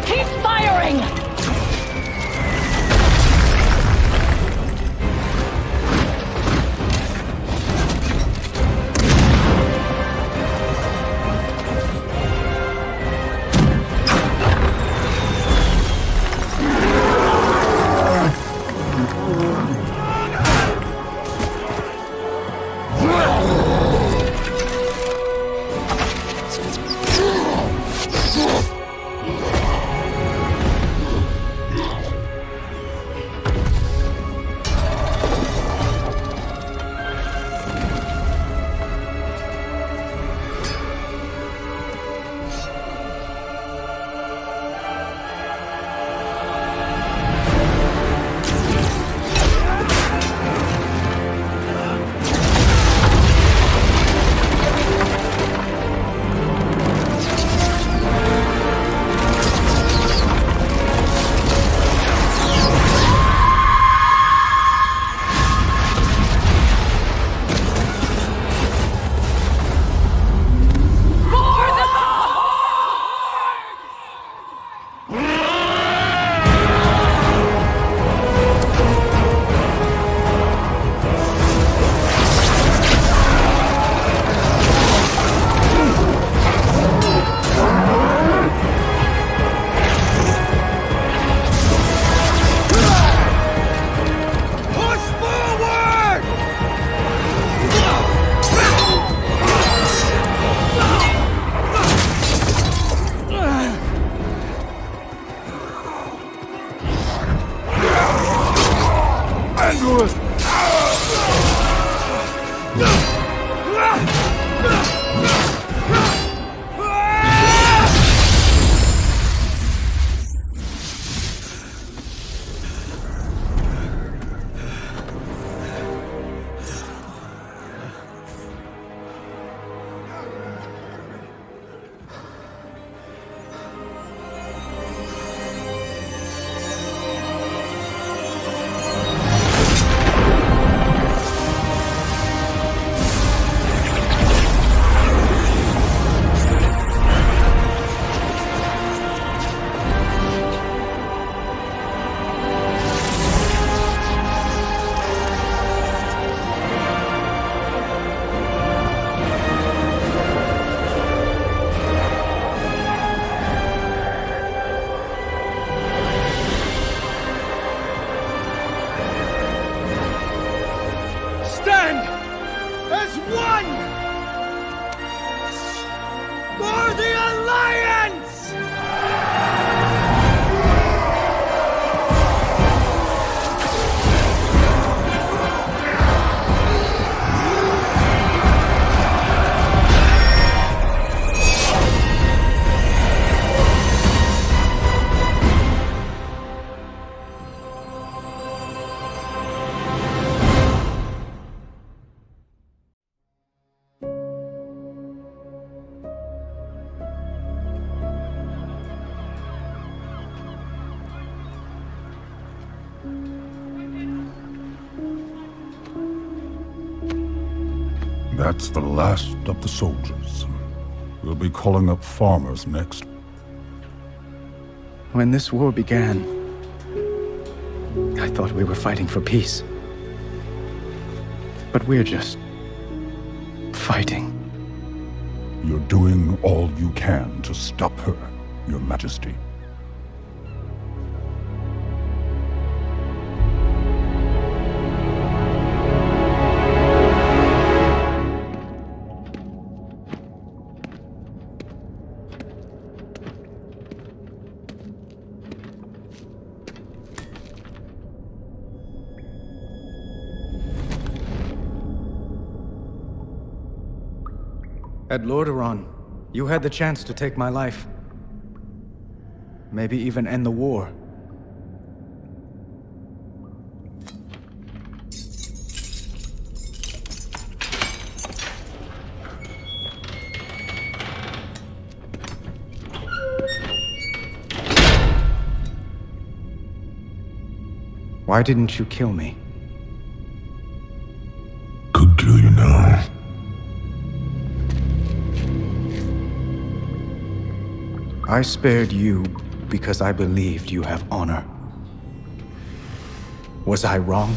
Keep firing!
That's the last of the soldiers. We'll be calling up farmers next.
When this war began, I thought we were fighting for peace. But we're just fighting.
You're doing all you can to stop her, Your Majesty.
At Lordaeron, you had the chance to take my life. Maybe even end the war. Why didn't you kill me?
Could kill you now.
I spared you because I believed you have honor. Was I wrong?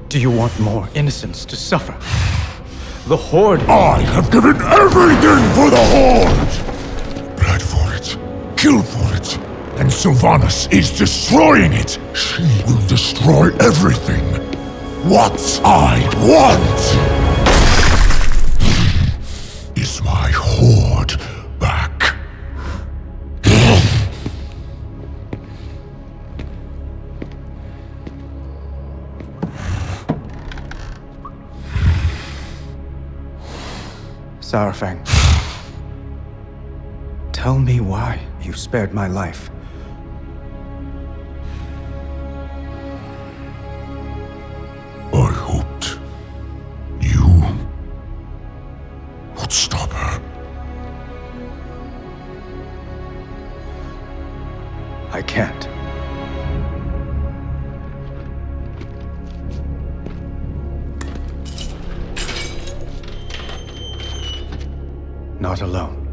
Do you want more innocents to suffer? The Horde...
I have given everything for the Horde! Bled for it, killed for it, and Sylvanas is destroying it! She will destroy everything! What I want is my Horde back.
Sarafang, tell me why you spared my life.
I hoped you would stop her.
I can't. Not alone.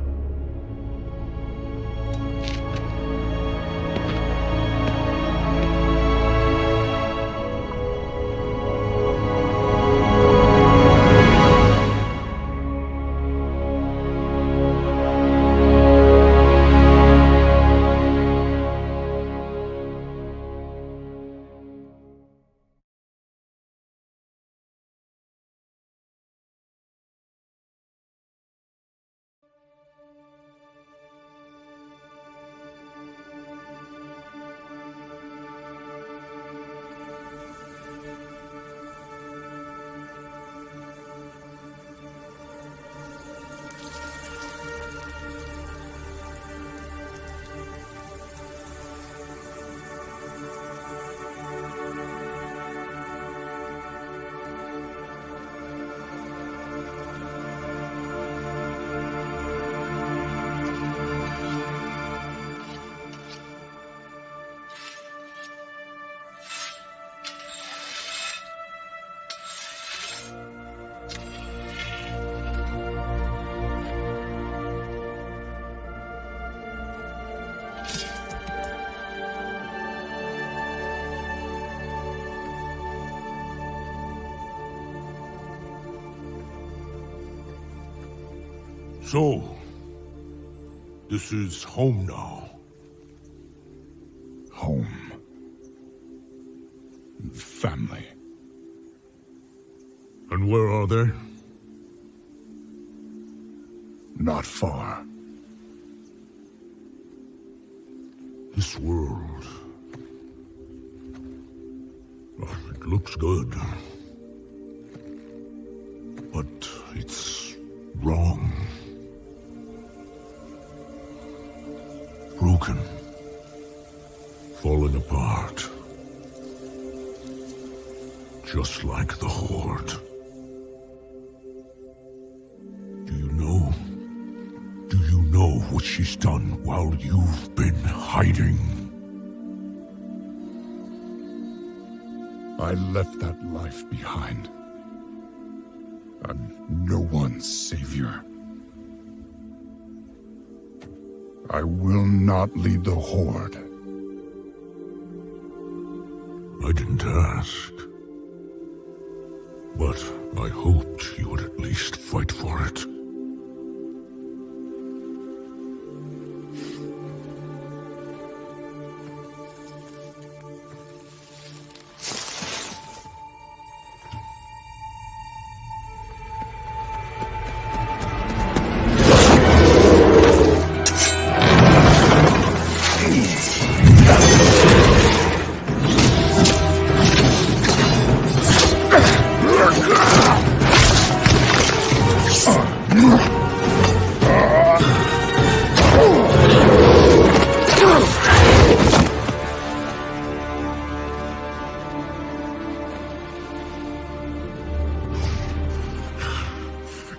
So, this is home now.
Home. Family.
And where are they?
Not far.
This world... well, it looks good. But it's wrong. Broken. Falling apart. Just like the Horde. Do you know? Do you know what she's done while you've been hiding?
I left that life behind. I'm no one's savior. I will not lead the Horde.
I didn't ask. But I hoped you would at least fight for it.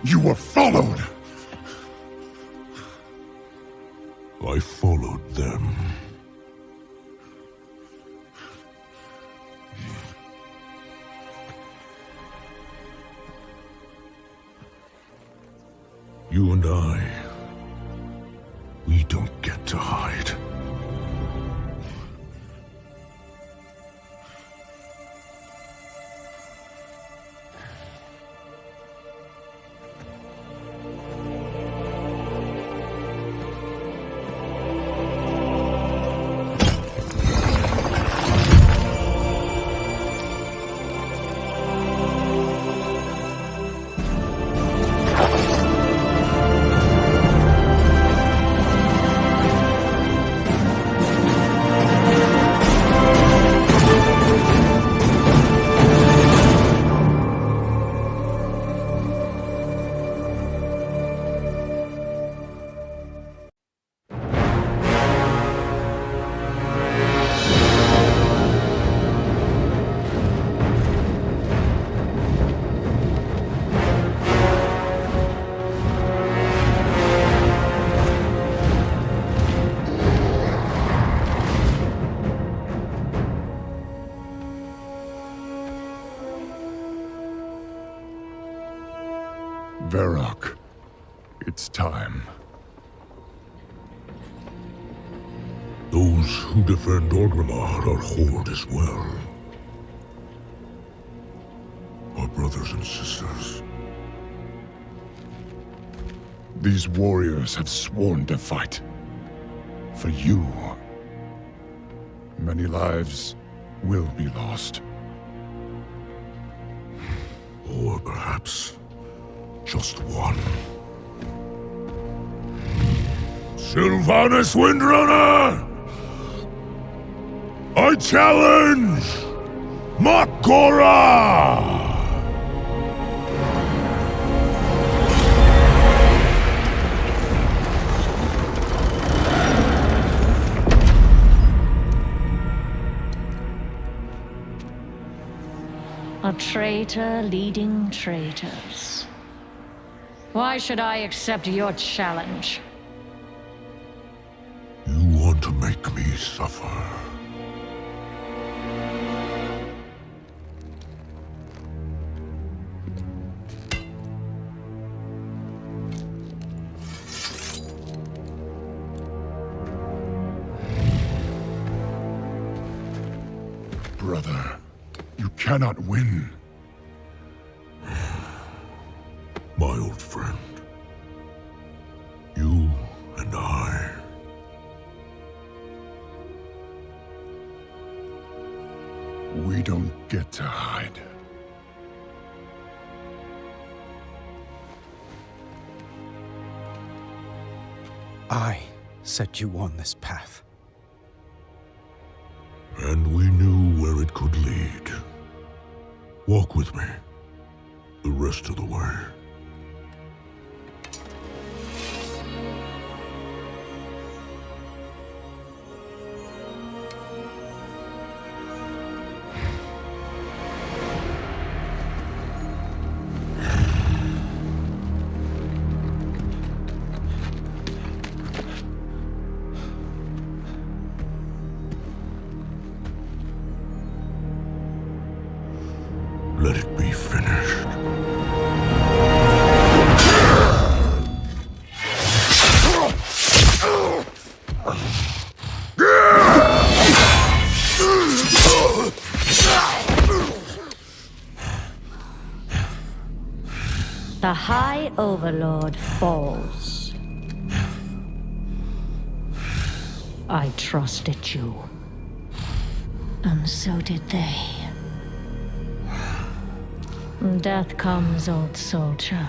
You were followed! I followed them. You and I, we don't get to hide. Varrock, it's time. Those who defend Orgrimmar are Horde as well. Our brothers and sisters. These warriors have sworn to fight. For you. Many lives will be lost. Or perhaps just one. Sylvanas Windrunner! I challenge Makora!
A traitor leading traitors. Why should I accept your challenge?
You want to make me suffer. Brother, you cannot win. My old friend. You and I. We don't get to hide.
I set you on this path.
And we knew where it could lead. Walk with me. The rest of the way. Let it be finished.
The High Overlord falls. I trusted you. And so did they. Death comes, old soldier.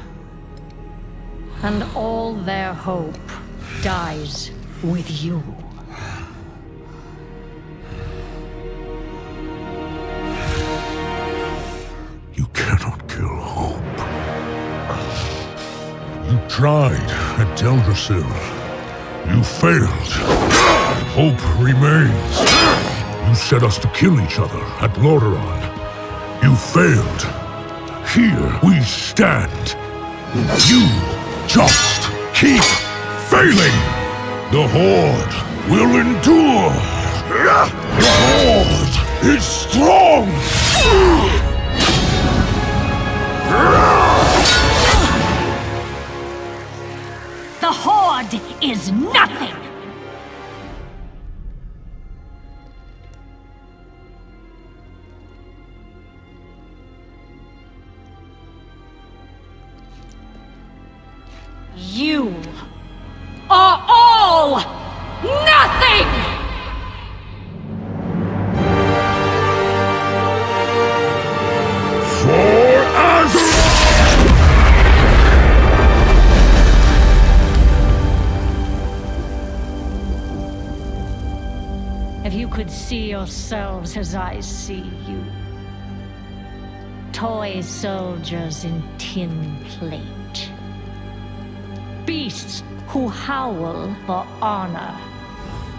And all their hope dies with you.
You cannot kill hope. You tried at Teldrassil. You failed. Hope remains. You set us to kill each other at Lordaeron. You failed. Here we stand, You just keep failing. The Horde will endure. The Horde is strong.
The Horde is nothing! You are all nothing!
For Azeroth!
If you could see yourselves as I see you. Toy soldiers in tin plate. Beasts who howl for honor,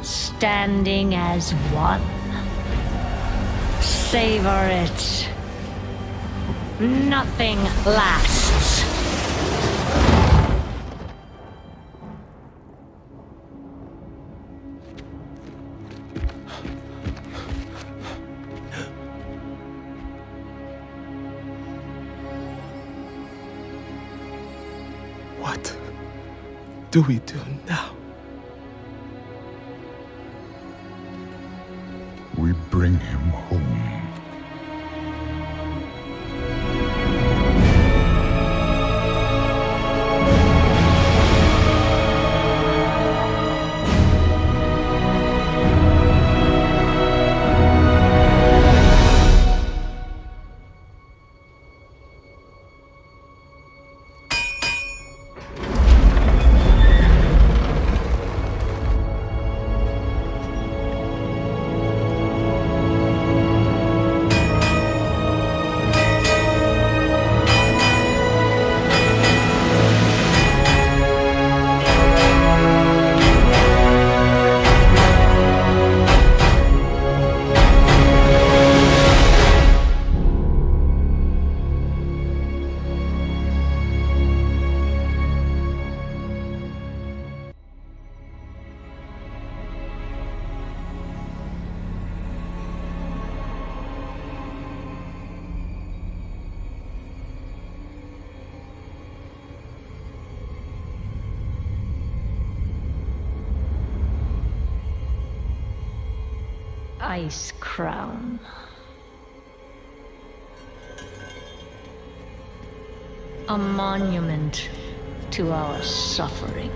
standing as one. Savor it. Nothing lasts.
What do we do now?
We bring him home.
Ice Crown. A monument to our suffering.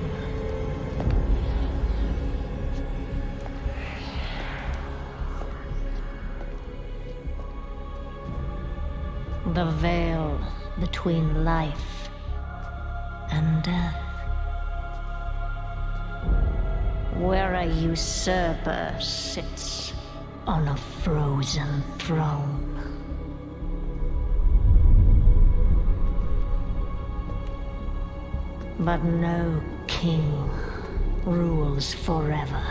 The veil between life and death. Where a usurper sits on a frozen throne. But no king rules forever.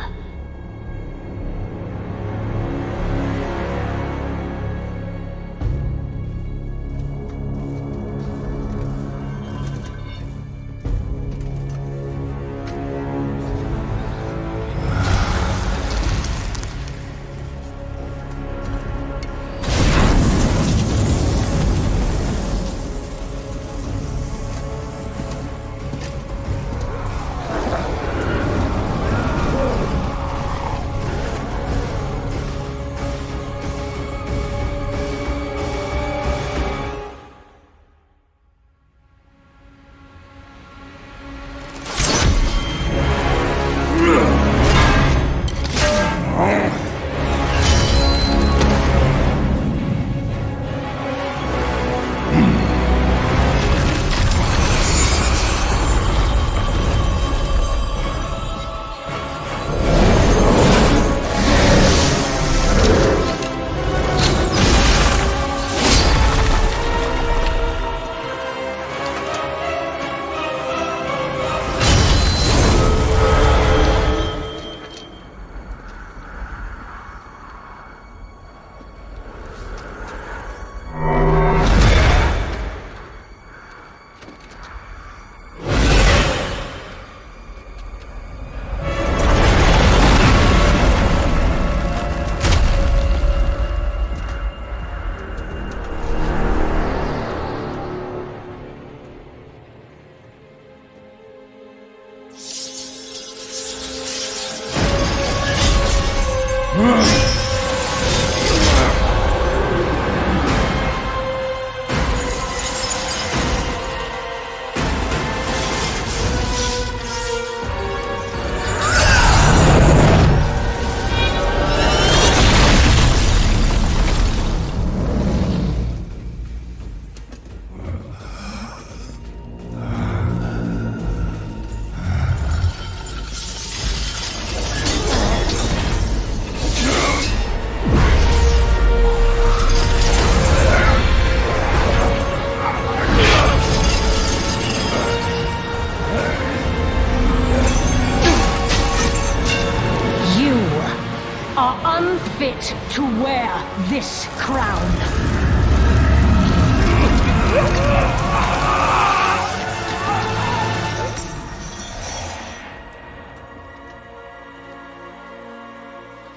to wear this crown.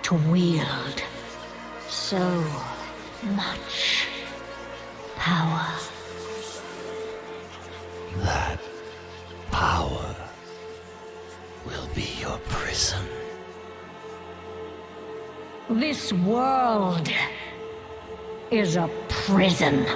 To wield so much power.
That power will be your prison.
This world is a prison.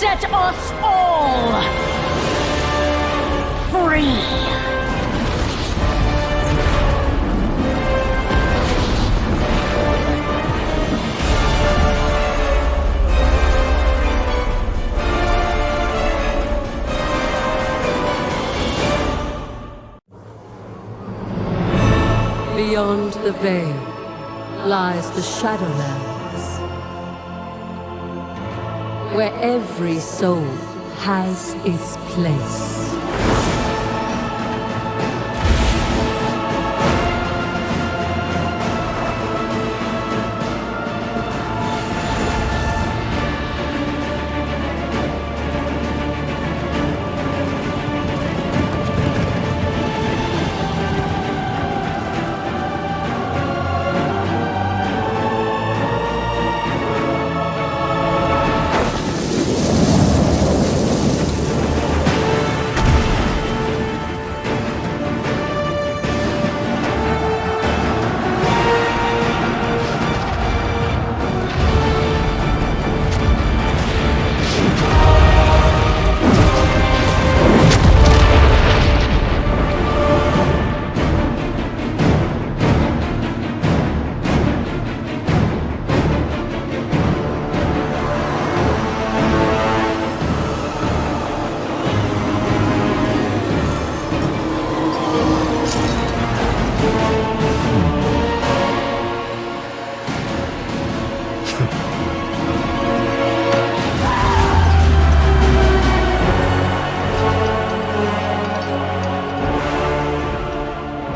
Set us all free.
Beyond the veil lies the Shadowlands, where every soul has its place.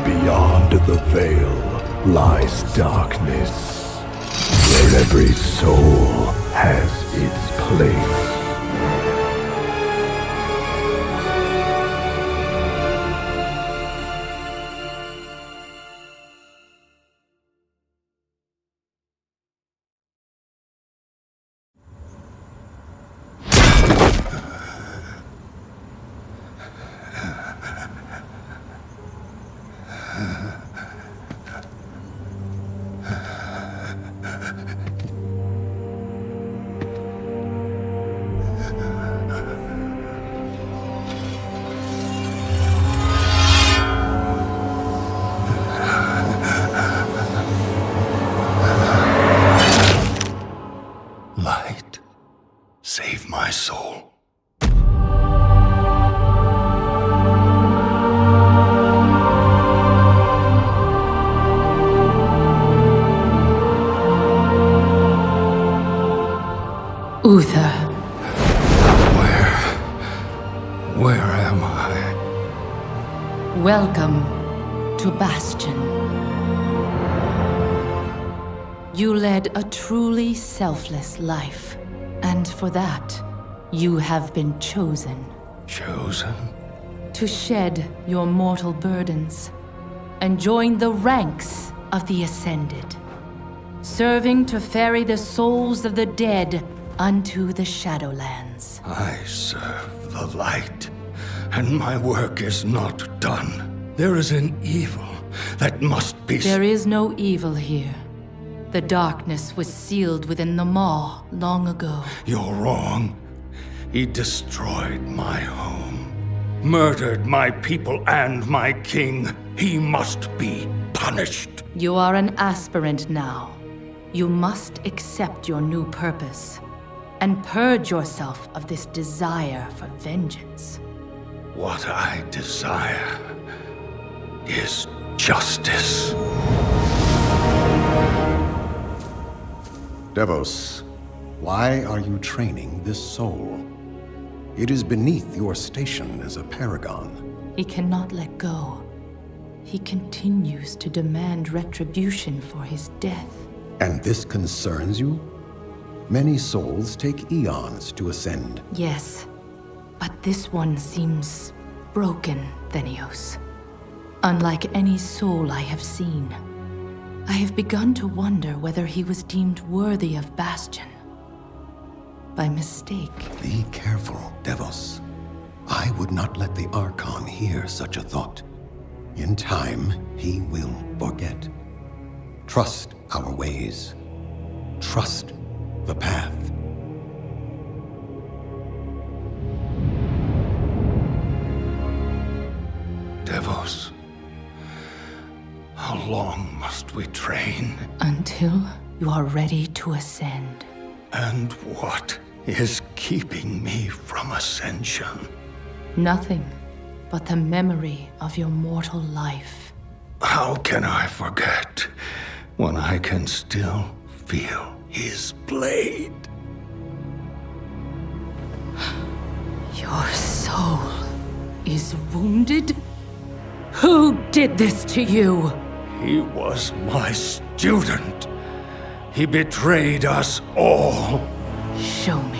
Beyond the veil lies darkness, where every soul has its place.
Light, save my soul.
Uther.
Where am I?
Welcome to Bastion. You led a truly selfless life, and for that, you have been chosen.
Chosen?
To shed your mortal burdens and join the ranks of the Ascended, serving to ferry the souls of the dead unto the Shadowlands.
I serve the light, and my work is not done. There is an evil that must be...
There is no evil here. The darkness was sealed within the maw long ago.
You're wrong. He destroyed my home, murdered my people and my king. He must be punished.
You are an aspirant now. You must accept your new purpose and purge yourself of this desire for vengeance.
What I desire is justice.
Devos, why are you training this soul? It is beneath your station as a paragon.
He cannot let go. He continues to demand retribution for his death.
And this concerns you? Many souls take eons to ascend.
Yes, but this one seems broken, Thenios. Unlike any soul I have seen. I have begun to wonder whether he was deemed worthy of Bastion. By mistake.
Be careful, Devos. I would not let the Archon hear such a thought. In time, he will forget. Trust our ways. Trust the path.
Devos, how long must we train?
Until you are ready to ascend.
And what is keeping me from ascension?
Nothing but the memory of your mortal life.
How can I forget when I can still feel his blade?
Your soul is wounded? Who did this to you?
He was my student. He betrayed us all.
Show me.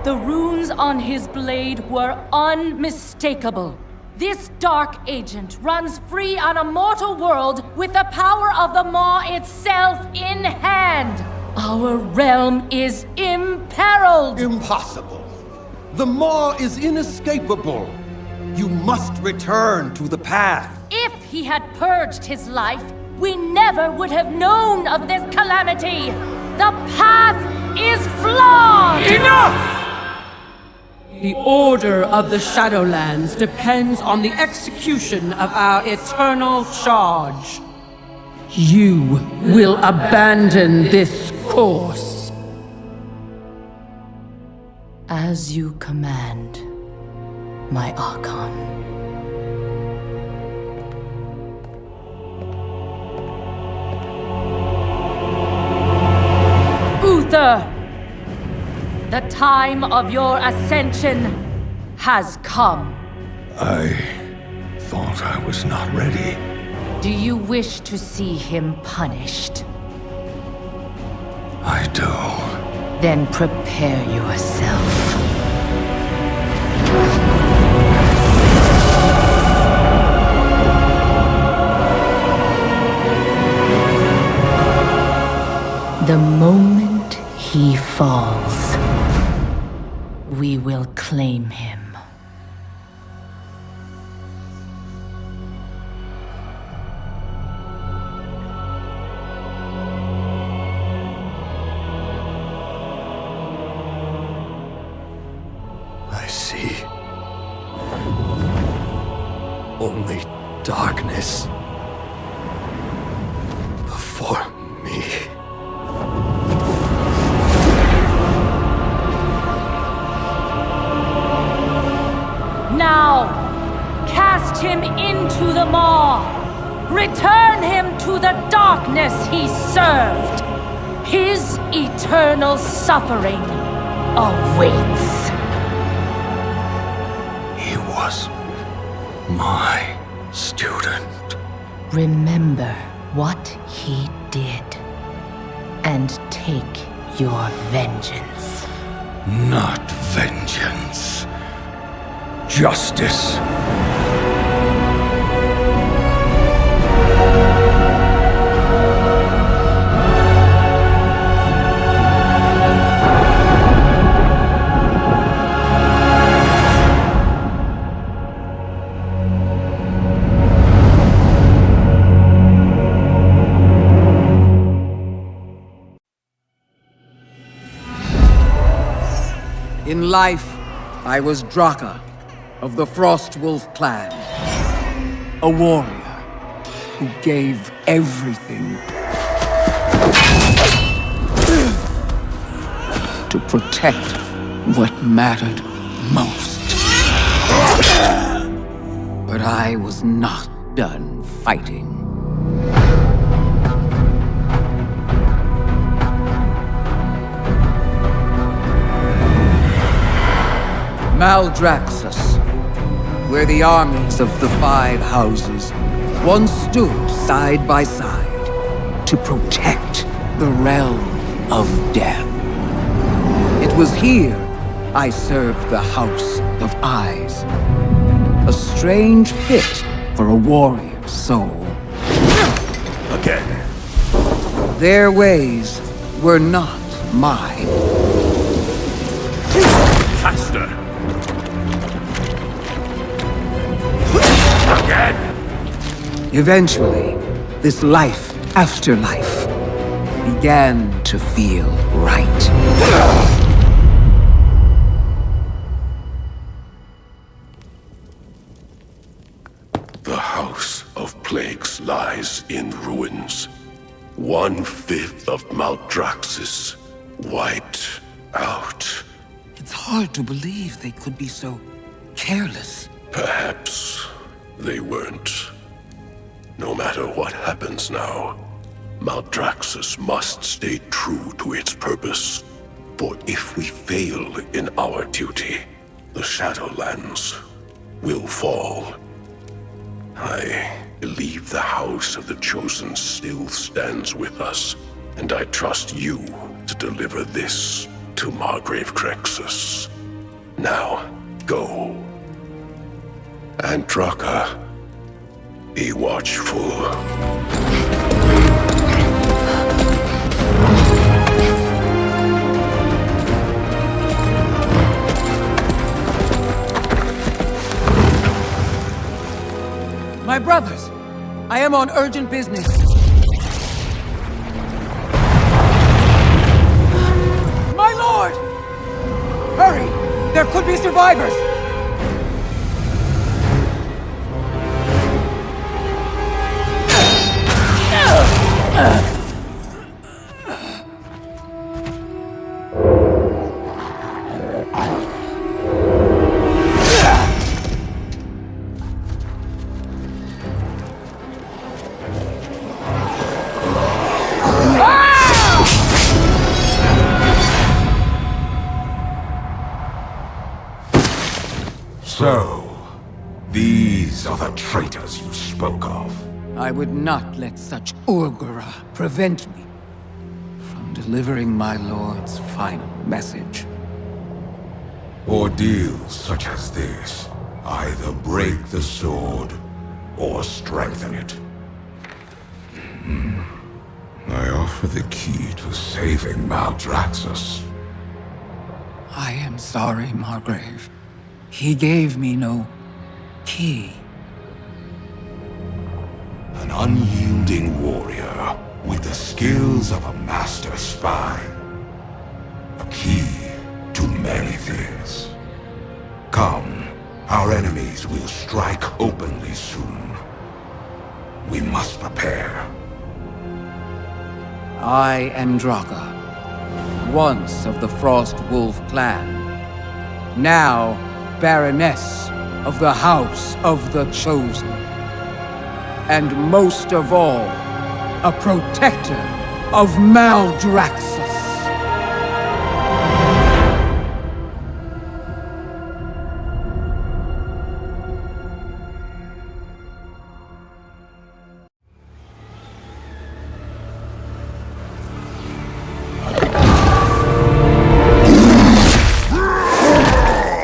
The runes on his blade were unmistakable. This dark agent runs free on a mortal world with the power of the Maw itself in hand. Our realm is imperiled.
Impossible. The Maw is inescapable. You must return to the path.
If he had purged his life, we never would have known of this calamity. The path is flawed.
Enough! The order of the Shadowlands depends on the execution of our eternal charge. You will abandon this course.
As you command, my Archon. Uther! The time of your ascension has come.
I thought I was not ready.
Do you wish to see him punished?
I do.
Then prepare yourself. The moment he falls, we will claim him.
I see only darkness before me.
Now, cast him into the maw. Return him to the darkness he served. His eternal suffering awaits.
He was my student.
Remember what he did, and take your vengeance.
Not vengeance. Justice.
In life, I was Draka of the Frostwolf clan. A warrior who gave everything to protect what mattered most. But I was not done fighting. Maldraxxus, where the armies of the Five Houses once stood side by side to protect the realm of death. It was here I served the House of Eyes. A strange fit for a warrior's soul.
Again.
Their ways were not mine.
Faster. Again.
Eventually, this life after life began to feel right.
The House of Plagues lies in ruins. 1/5 of Maldraxxus wiped out.
It's hard to believe they could be so careless.
Perhaps they weren't. No matter what happens now, Maldraxxus must stay true to its purpose. For if we fail in our duty, the Shadowlands will fall. I believe the House of the Chosen still stands with us, and I trust you to deliver this to Margrave Crexus. Now, go. And Draka, be watchful.
My brothers, I am on urgent business. My lord! Hurry! There could be survivors!
So, these are the traitors you spoke of.
I would not let such Urgura prevent me from delivering my lord's final message.
Ordeals such as this either break the sword or strengthen it. I offer the key to saving Maldraxxus.
I am sorry, Margrave. He gave me no key.
An unyielding warrior with the skills of a master spy. A key to many things. Come, our enemies will strike openly soon. We must prepare.
I am Draka, once of the Frostwolf clan. Now, Baroness of the House of the Chosen. And most of all, a protector of Maldraxxus.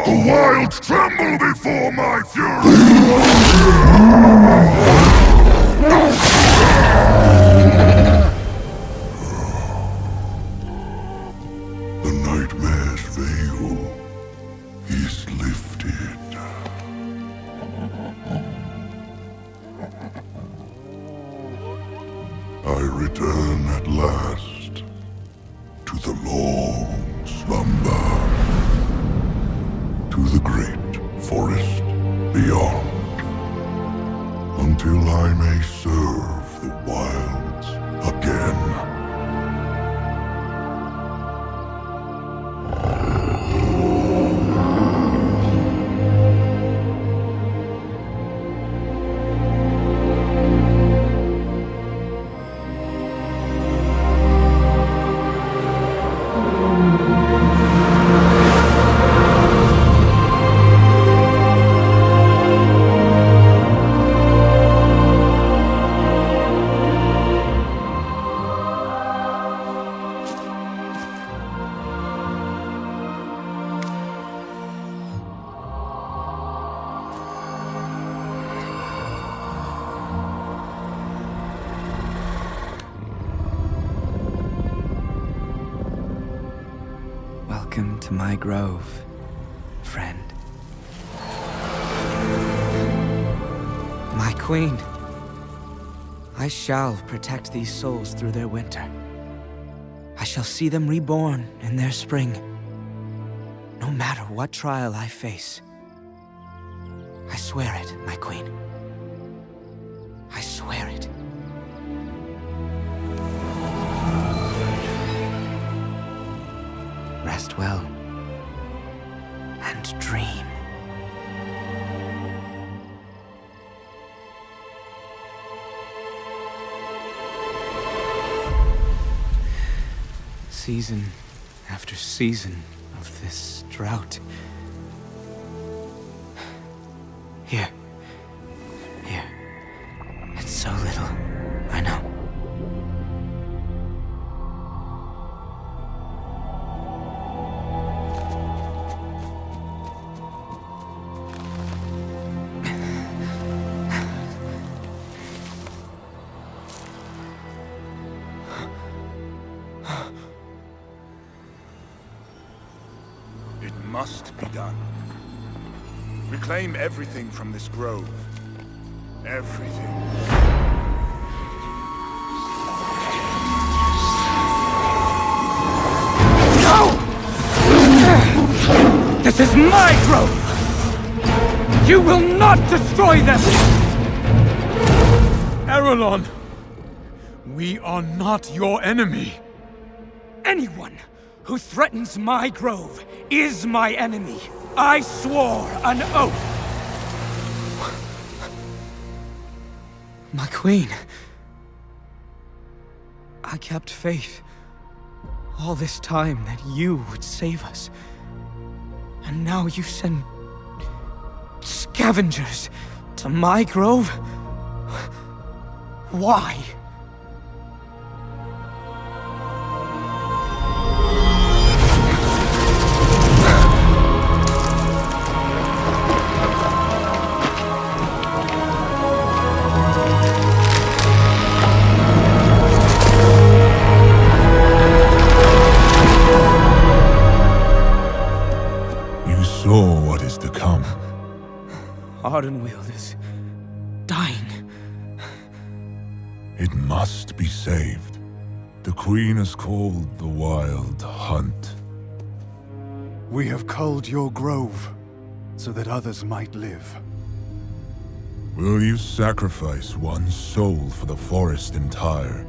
The wilds tremble before my fury! The nightmare's veil is lifted. I return at last to the long slumber. the great forest beyond, until I may serve the wilds again.
Welcome to my grove, friend. My queen. I shall protect these souls through their winter. I shall see them reborn in their spring. No matter what trial I face. I swear it, my queen. I swear it. Rest well, and dream. Season after season of this drought. Here. It's so little, I know.
It must be done. Reclaim everything from this grove. Everything.
No! This is my grove! You will not destroy them!
Arelon, we are not your enemy.
Anyone who threatens my grove is my enemy. I swore an oath. My queen. I kept faith all this time that you would save us. And now you send scavengers to my grove? Why?
Saw what is to come.
Ardenweald is dying.
It must be saved. The Queen is called the Wild Hunt.
We have culled your grove, so that others might live.
Will you sacrifice one soul for the forest entire?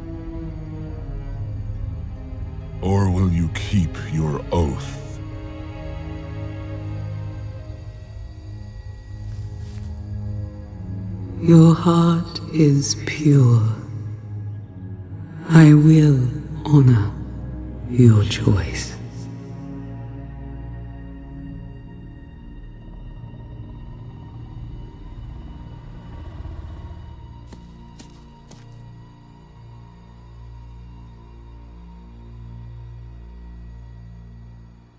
Or will you keep your oath?
Your heart is pure. I will honor your choice.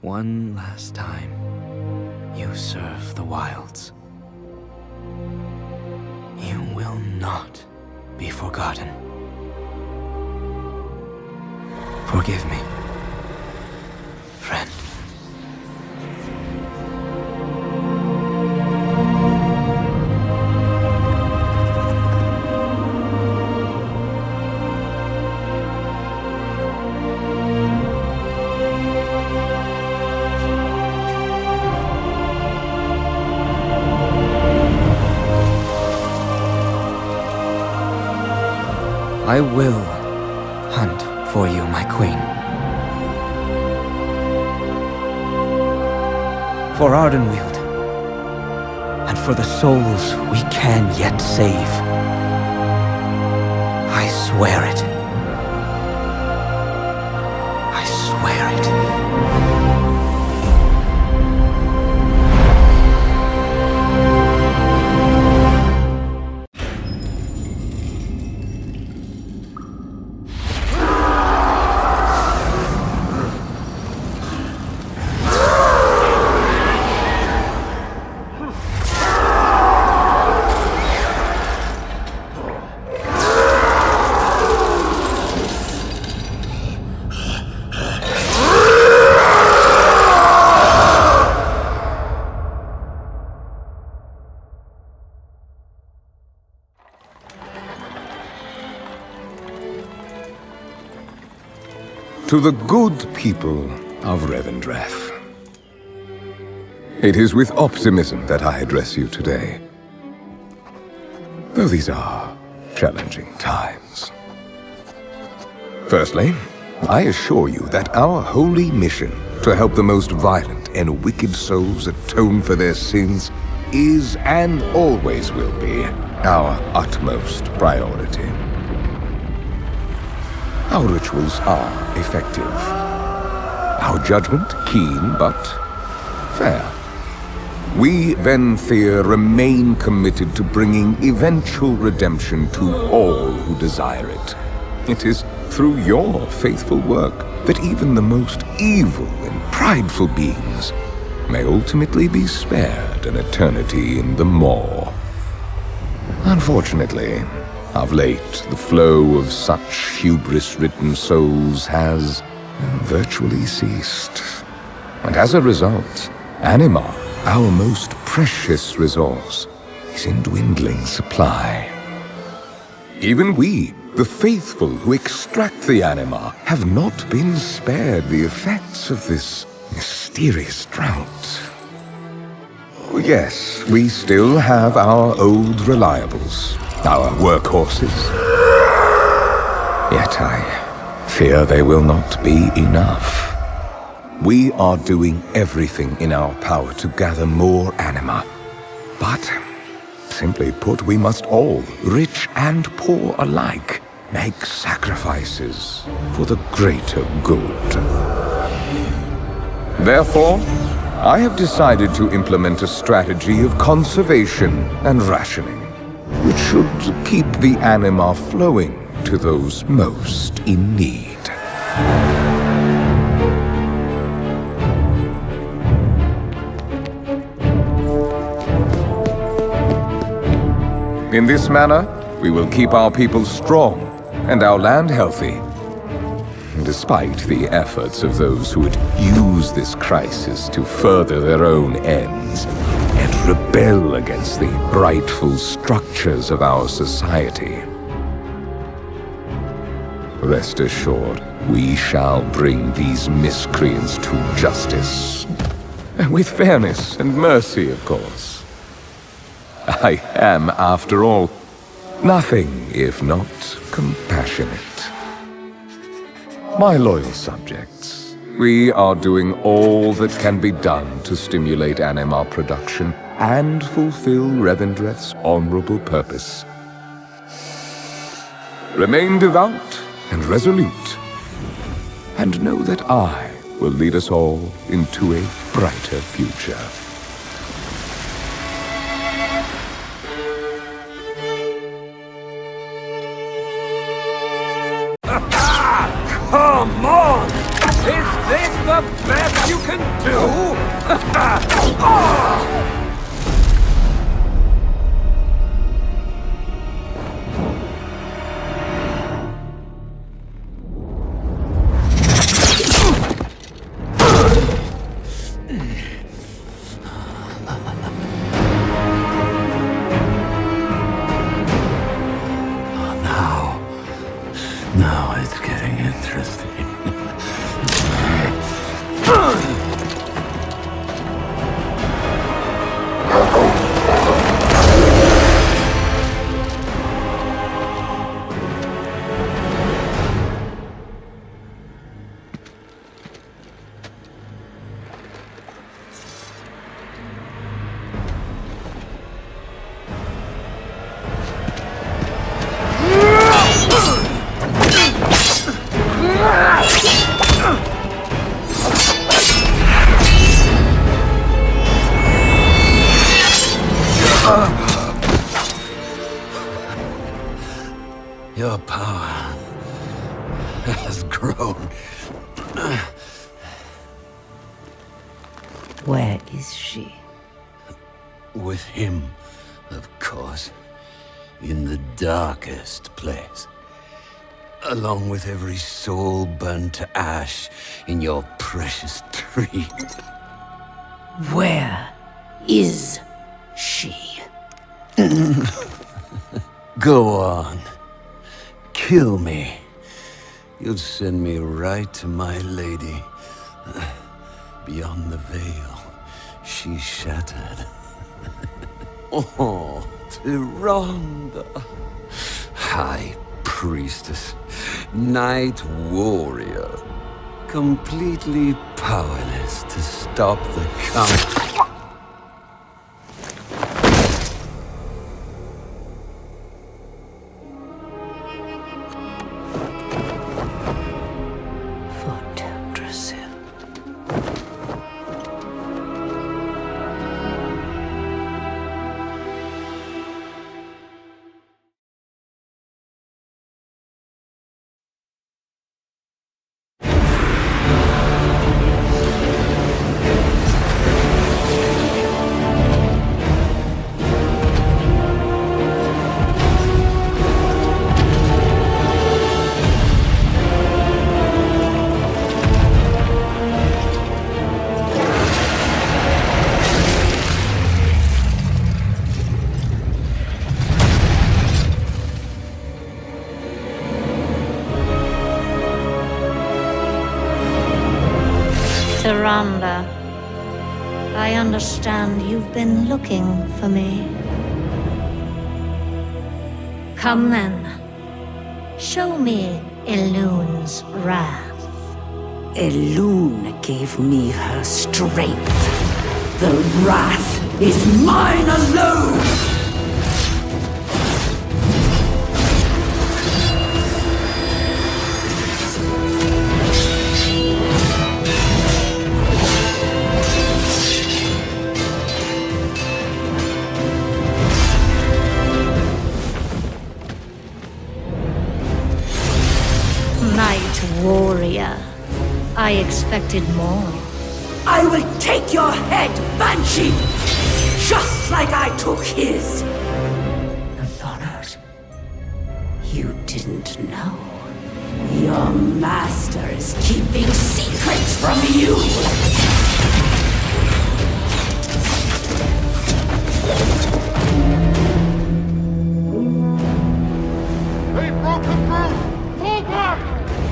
One last time, you serve the wilds. You will not be forgotten. Forgive me, friend. I will hunt for you, my queen. For Ardenweald, and for the souls we can yet save. I swear it. I swear it.
To the good people of Revendreth. It is with optimism that I address you today. Though these are challenging times. Firstly, I assure you that our holy mission to help the most violent and wicked souls atone for their sins is and always will be our utmost priority. Our rituals are effective. Our judgment keen but fair. We, Venthyr, remain committed to bringing eventual redemption to all who desire it. It is through your faithful work that even the most evil and prideful beings may ultimately be spared an eternity in the Maw. Unfortunately, of late, the flow of such hubris-ridden souls has virtually ceased. And as a result, anima, our most precious resource, is in dwindling supply. Even we, the faithful who extract the anima, have not been spared the effects of this mysterious drought. Yes, we still have our old reliables, our workhorses. Yet I fear they will not be enough. We are doing everything in our power to gather more anima. But, simply put, we must all, rich and poor alike, make sacrifices for the greater good. Therefore, I have decided to implement a strategy of conservation and rationing, which should keep the anima flowing to those most in need. In this manner, we will keep our people strong and our land healthy, despite the efforts of those who would use this crisis to further their own ends and rebel against the rightful structures of our society. Rest assured, we shall bring these miscreants to justice. With fairness and mercy, of course. I am, after all, nothing if not compassionate. My loyal subjects, we are doing all that can be done to stimulate anima production and fulfill Revendreth's honorable purpose. Remain devout and resolute, and know that I will lead us all into a brighter future.
Come on! Is this the best you can do?
Now it's getting interesting.
Where is she?
With him, of course. In the darkest place. Along with every soul burned to ash in your precious tree.
Where is she?
Go on. Kill me. You'll send me right to my lady. Beyond the veil, she shattered. Oh, Tyrande. High Priestess. Night Warrior. Completely powerless to stop the count.
Tyrande, I understand you've been looking for me. Come then. Show me Elune's wrath.
Elune gave me her strength. The wrath is mine alone!
Night Warrior. I expected more.
I will take your head, Banshee! Just like I took his! Athanos, you didn't know. Your master is keeping secrets from you!
They broke him through! Pull back!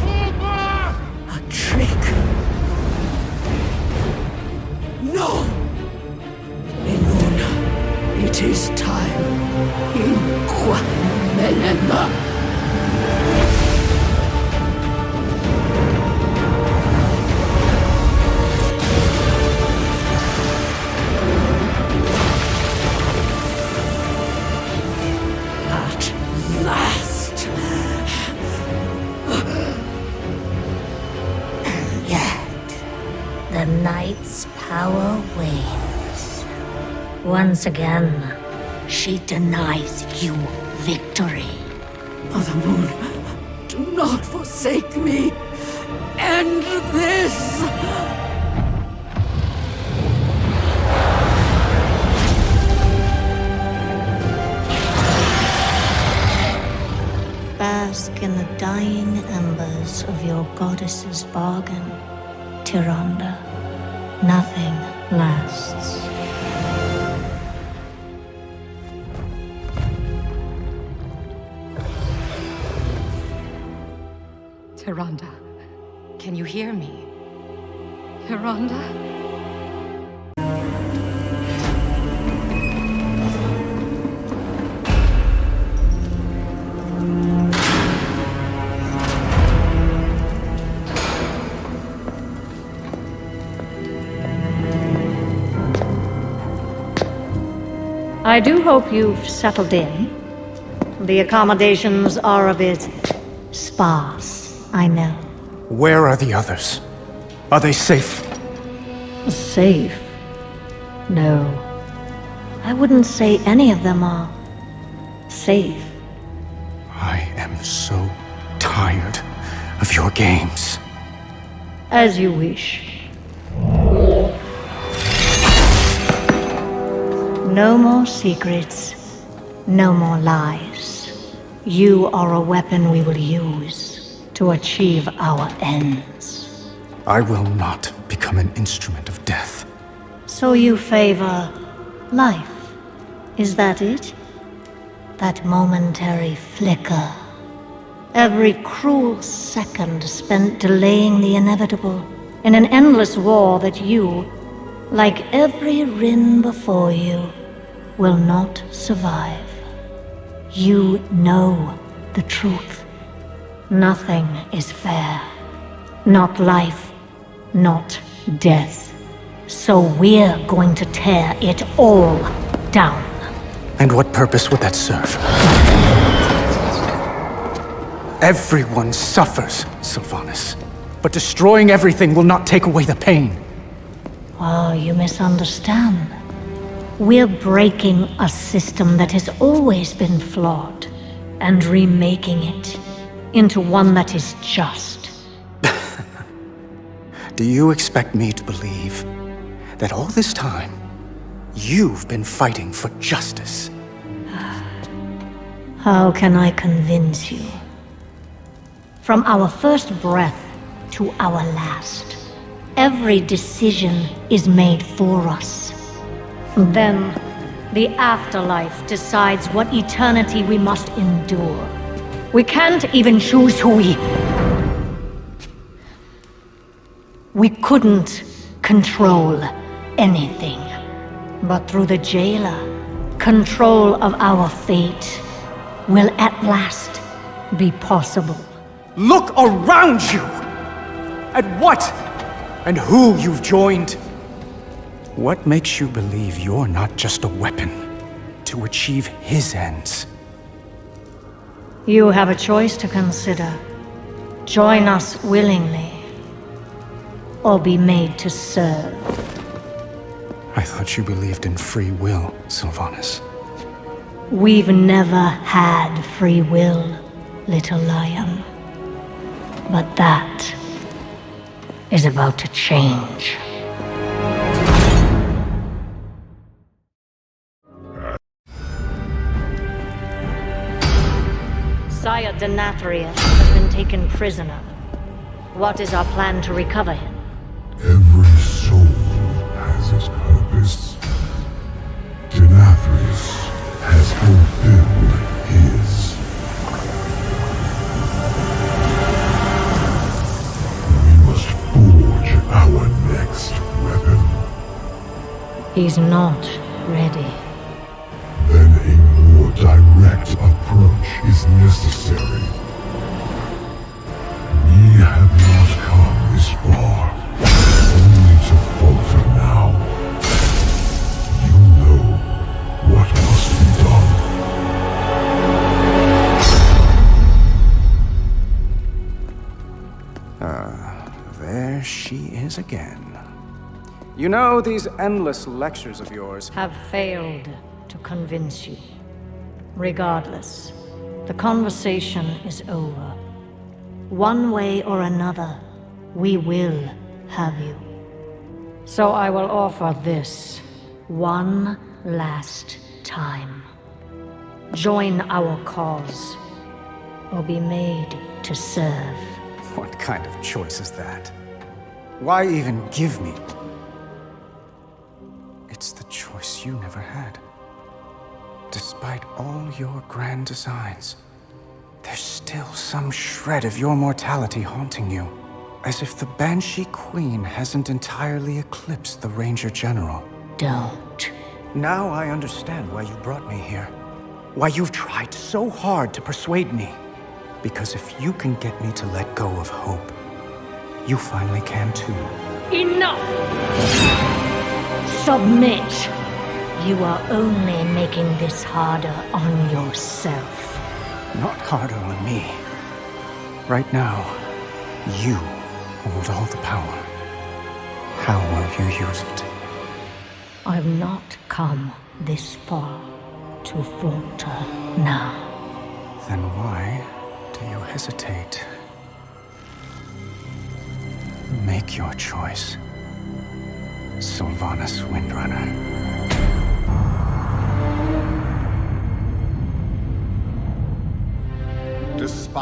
Pull back!
A trick. No! Eluna, it is time. Inqua Melema. At last.
And yet, the Knight's power wanes. Once again, she denies you victory.
Mother Moon, do not forsake me. End this!
Bask in the dying embers of your goddess's bargain, Tyrande. Nothing lasts.
Tyrande, can you hear me? Tyrande?
I do hope you've settled in. The accommodations are a bit sparse, I know.
Where are the others? Are they safe?
Safe? No. I wouldn't say any of them are safe.
I am so tired of your games.
As you wish. No more secrets. No more lies. You are a weapon we will use to achieve our ends.
I will not become an instrument of death.
So you favor life. Is that it? That momentary flicker. Every cruel second spent delaying the inevitable in an endless war that you, like every Rin before you, will not survive. You know the truth. Nothing is fair. Not life, not death. So we're going to tear it all down.
And what purpose would that serve? Everyone suffers, Sylvanas. But destroying everything will not take away the pain.
Oh, you misunderstand. We're breaking a system that has always been flawed and remaking it into one that is just.
Do you expect me to believe that all this time, you've been fighting for justice?
How can I convince you? From our first breath to our last, every decision is made for us. Then, the afterlife decides what eternity we must endure. We can't even choose who we couldn't control anything. But through the jailer, control of our fate will at last be possible.
Look around you! At what and who you've joined. What makes you believe you're not just a weapon to achieve his ends?
You have a choice to consider. Join us willingly, or be made to serve.
I thought you believed in free will, Sylvanas.
We've never had free will, little lion. But that is about to change. Sire Denathrius has been taken prisoner. What is our plan to recover him?
Every soul has its purpose. Denathrius has fulfilled his. We must forge our next weapon.
He's not ready.
Then a more direct approach is necessary. We have not come this far, only to falter now. You know what must be done.
There she is again. You know, these endless lectures of yours
have failed to convince you. Regardless, the conversation is over. One way or another, we will have you. So I will offer this one last time. Join our cause, or be made to serve.
What kind of choice is that? Why even give me? It's the choice you never had. Despite all your grand designs, there's still some shred of your mortality haunting you. As if the Banshee Queen hasn't entirely eclipsed the Ranger General.
Don't.
Now I understand why you brought me here. Why you've tried so hard to persuade me. Because if you can get me to let go of hope, you finally can too.
Enough! Submit! You are only making this harder on yourself.
Not harder on me. Right now, you hold all the power. How will you use it?
I've not come this far to falter now.
Then why do you hesitate? Make your choice, Sylvanas Windrunner.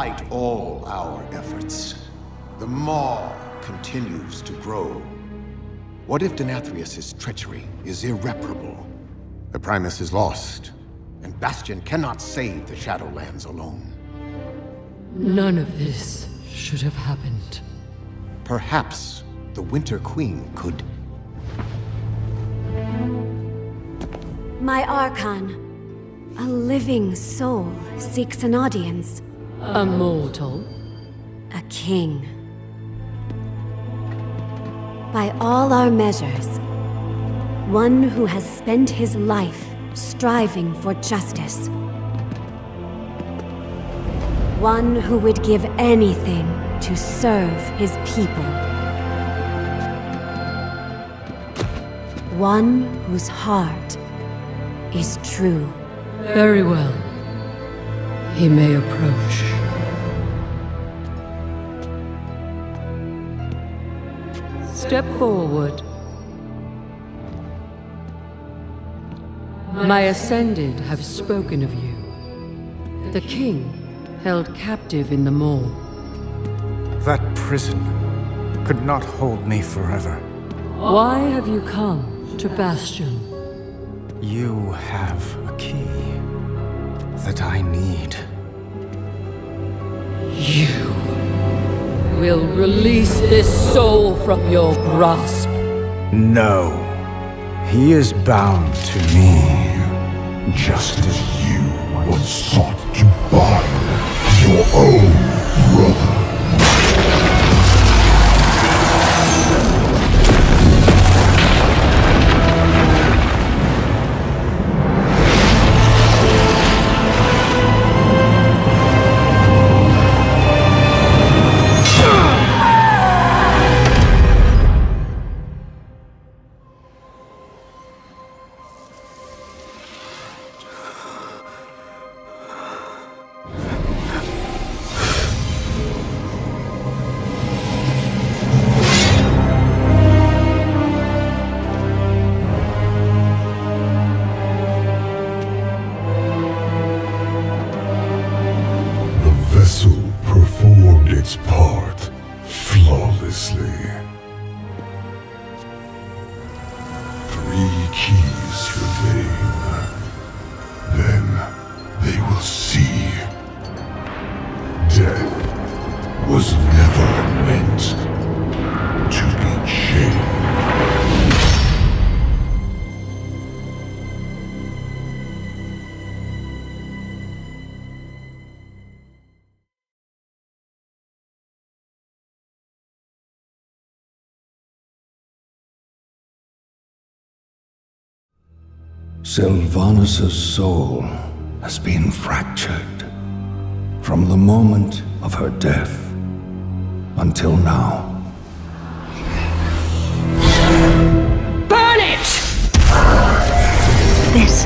despite all our efforts, the Maw continues to grow. What if Denathrius' treachery is irreparable? The Primus is lost, and Bastion cannot save the Shadowlands alone.
None of this should have happened.
Perhaps the Winter Queen could...
My Archon, a living soul seeks an audience.
A mortal?
A king. By all our measures, one who has spent his life striving for justice. One who would give anything to serve his people. One whose heart is true.
Very well. He may approach. Step forward. My Ascended have spoken of you. The King held captive in the Maw.
That prison could not hold me forever.
Why have you come to Bastion?
You have a key that I need.
You will release this soul from your grasp.
No. He is bound to me.
Just as you once sought to bind your own brother. Its part flawlessly. 3 keys remain. Then they will see. Death was never meant to be chained. Sylvanus' soul has been fractured from the moment of her death until now.
Burn it!
This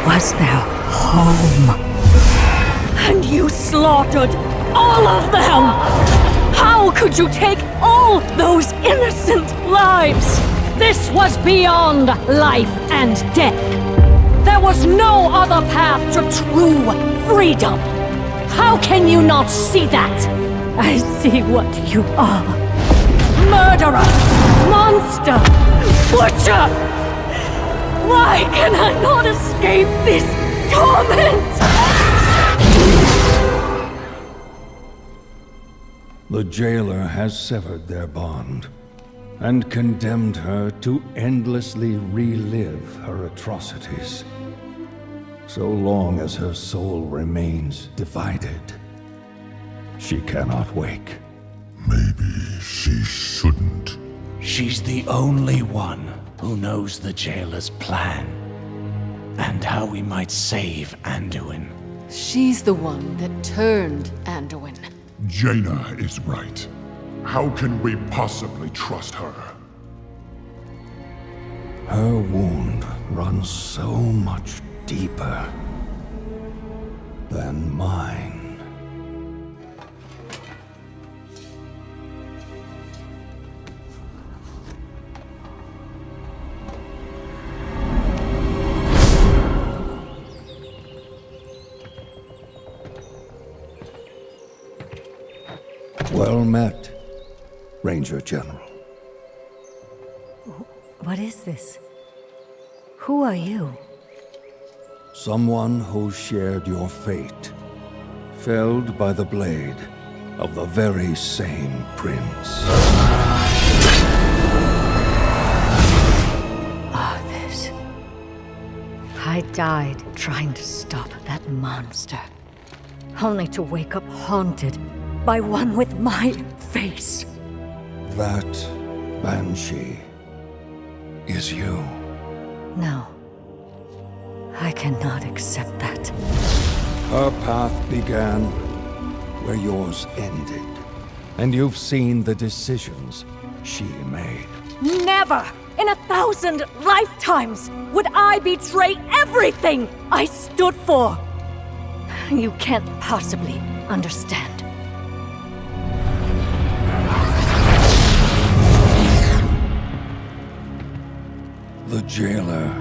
was their home.
And you slaughtered all of them! How could you take all those innocent lives? This was beyond life and death. There was no other path to true freedom. How can you not see that? I see what you are. Murderer! Monster! Butcher! Why can I not escape this torment?
The jailer has severed their bond and condemned her to endlessly relive her atrocities. So long as her soul remains divided, she cannot wake. Maybe she shouldn't.
She's the only one who knows the jailer's plan and how we might save Anduin.
She's the one that turned Anduin.
Jaina is right. How can we possibly trust her? Her wound runs so much deeper than mine.
Well met, Ranger General.
What is this? Who are you?
Someone who shared your fate, felled by the blade of the very same prince.
Arthas. I died trying to stop that monster, only to wake up haunted by one with my face.
That Banshee is you.
No. I cannot accept that.
Her path began where yours ended, and you've seen the decisions she made.
Never in 1,000 lifetimes would I betray everything I stood for! You can't possibly understand.
The jailer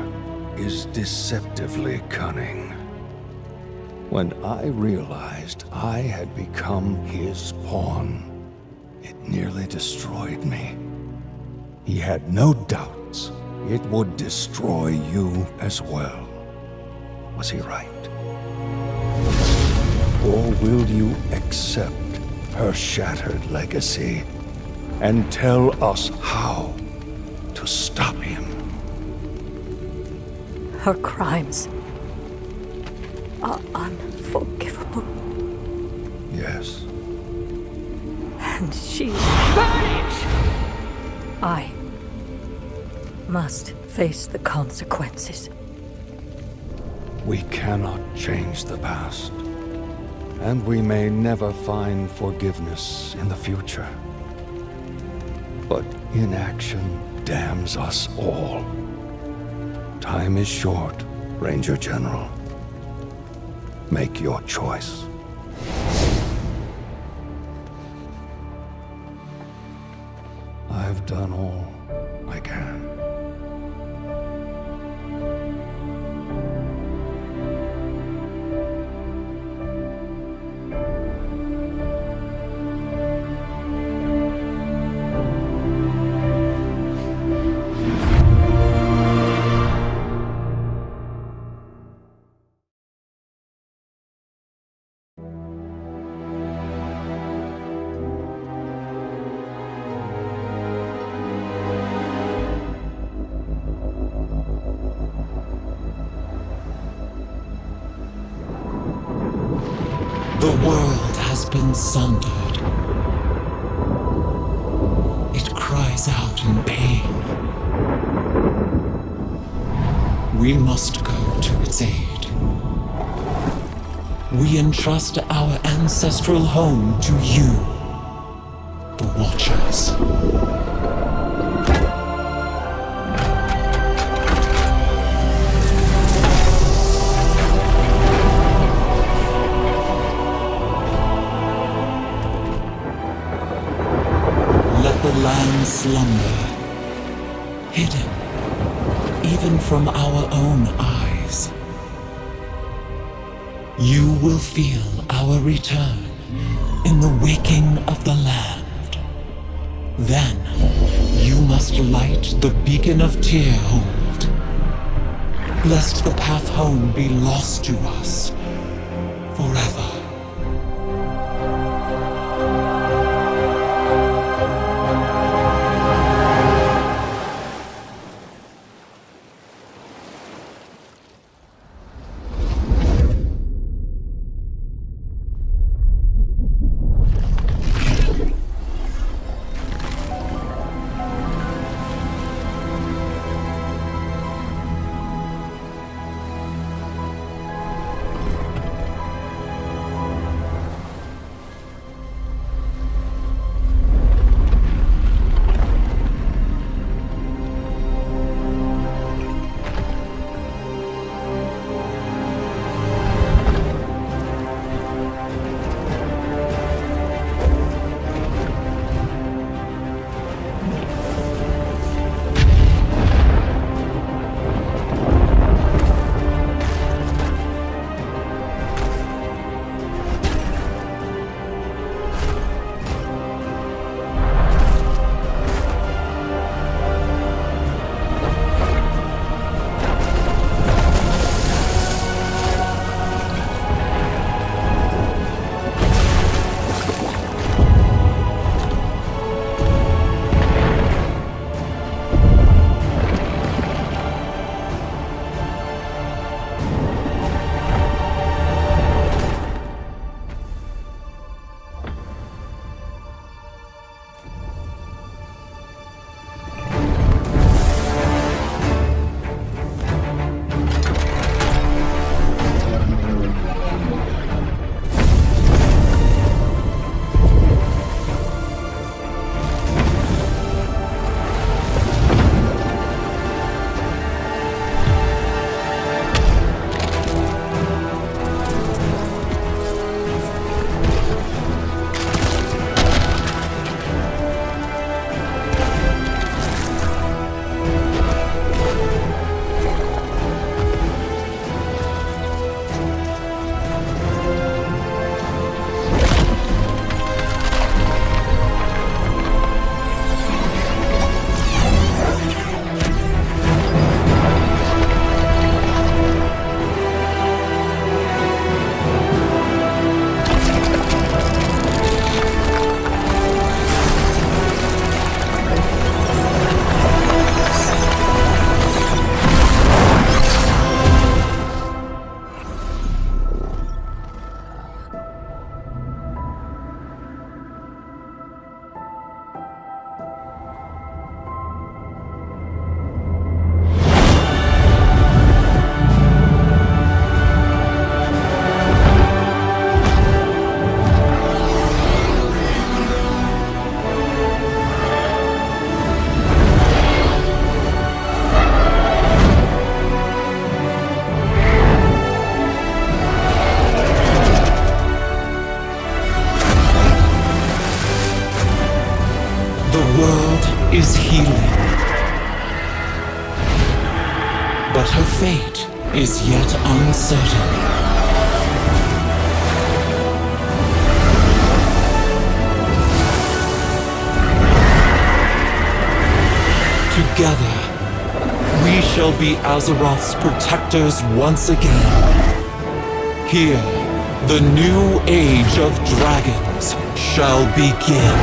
is deceptively cunning. When I realized I had become his pawn, it nearly destroyed me. He had no doubts it would destroy you as well. Was he right? Or will you accept her shattered legacy and tell us how to stop him?
Her crimes are unforgivable.
Yes.
And she... I must face the consequences.
We cannot change the past, and we may never find forgiveness in the future. But inaction damns us all. Time is short, Ranger General. Make your choice. I've done all I can.
The world has been sundered. It cries out in pain. We must go to its aid. We entrust our ancestral home to you, the Watchers. The land slumber, hidden even from our own eyes. You will feel our return in the waking of the land. Then you must light the beacon of Tearhold, lest the path home be lost to us forever. but her fate is yet uncertain. Together, we shall be Azeroth's protectors once again. Here, the new age of dragons shall begin.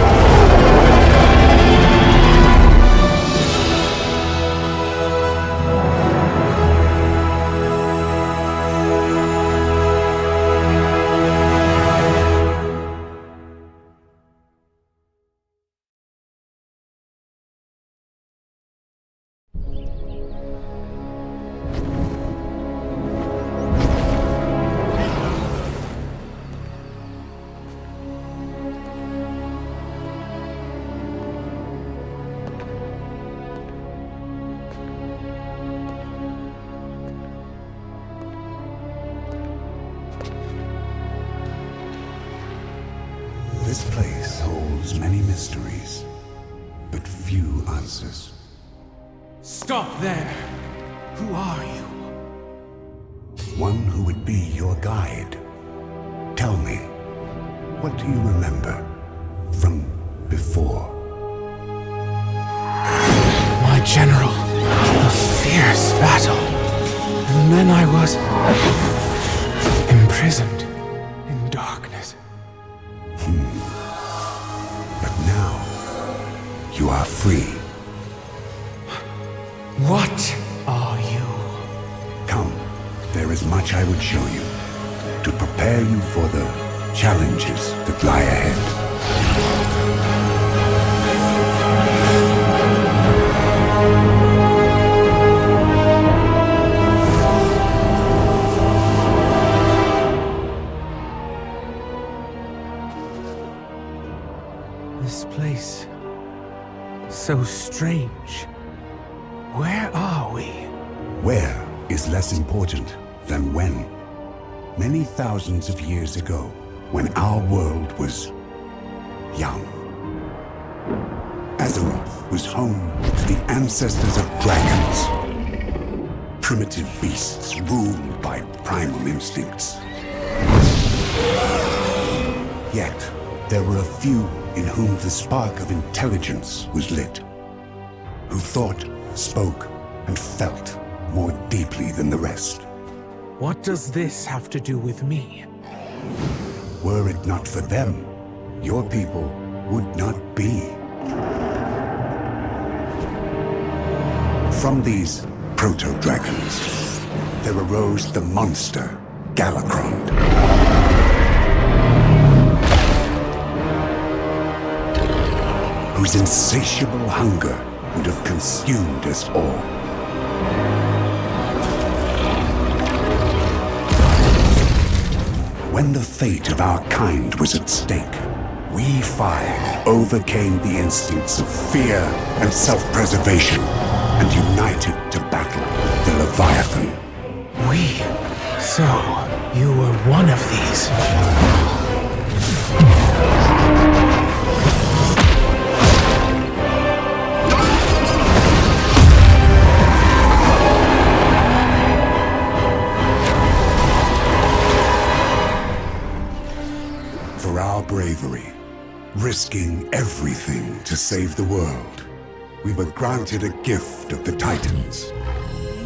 This place holds many mysteries, but few answers.
Stop there! Who are you?
One who would be your guide. Tell me, what do you remember from before?
My general, a fierce battle. And then I was imprisoned in darkness.
But now, you are free.
What are you?
Come, there is much I would show you to prepare you for the challenges that lie ahead.
This place, so strange. Where are we?
Where is less important than when. Many thousands of years ago, when our world was young, Azeroth was home to the ancestors of dragons. Primitive beasts ruled by primal instincts. Yet, there were a few in whom the spark of intelligence was lit, who thought, spoke, and felt more deeply than the rest.
What does this have to do with me?
Were it not for them, your people would not be. From these proto-dragons, there arose the monster, Galakrond. Whose insatiable hunger would have consumed us all. When the fate of our kind was at stake, we five overcame the instincts of fear and self-preservation and united to battle the Leviathan.
We? So, you were one of these?
For our bravery, risking everything to save the world, we were granted a gift of the Titans,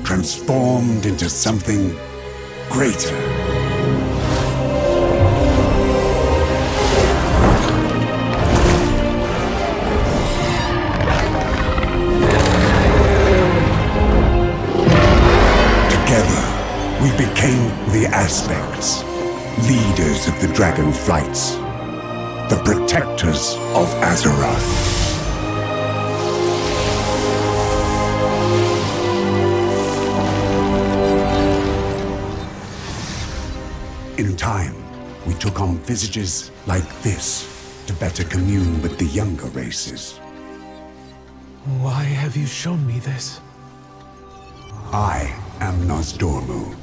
transformed into something greater. Together, we became the Aspects, leaders of the Dragon Flights, the protectors of Azeroth. In time, we took on visages like this to better commune with the younger races.
Why have you shown me this?
I am Nosdormu.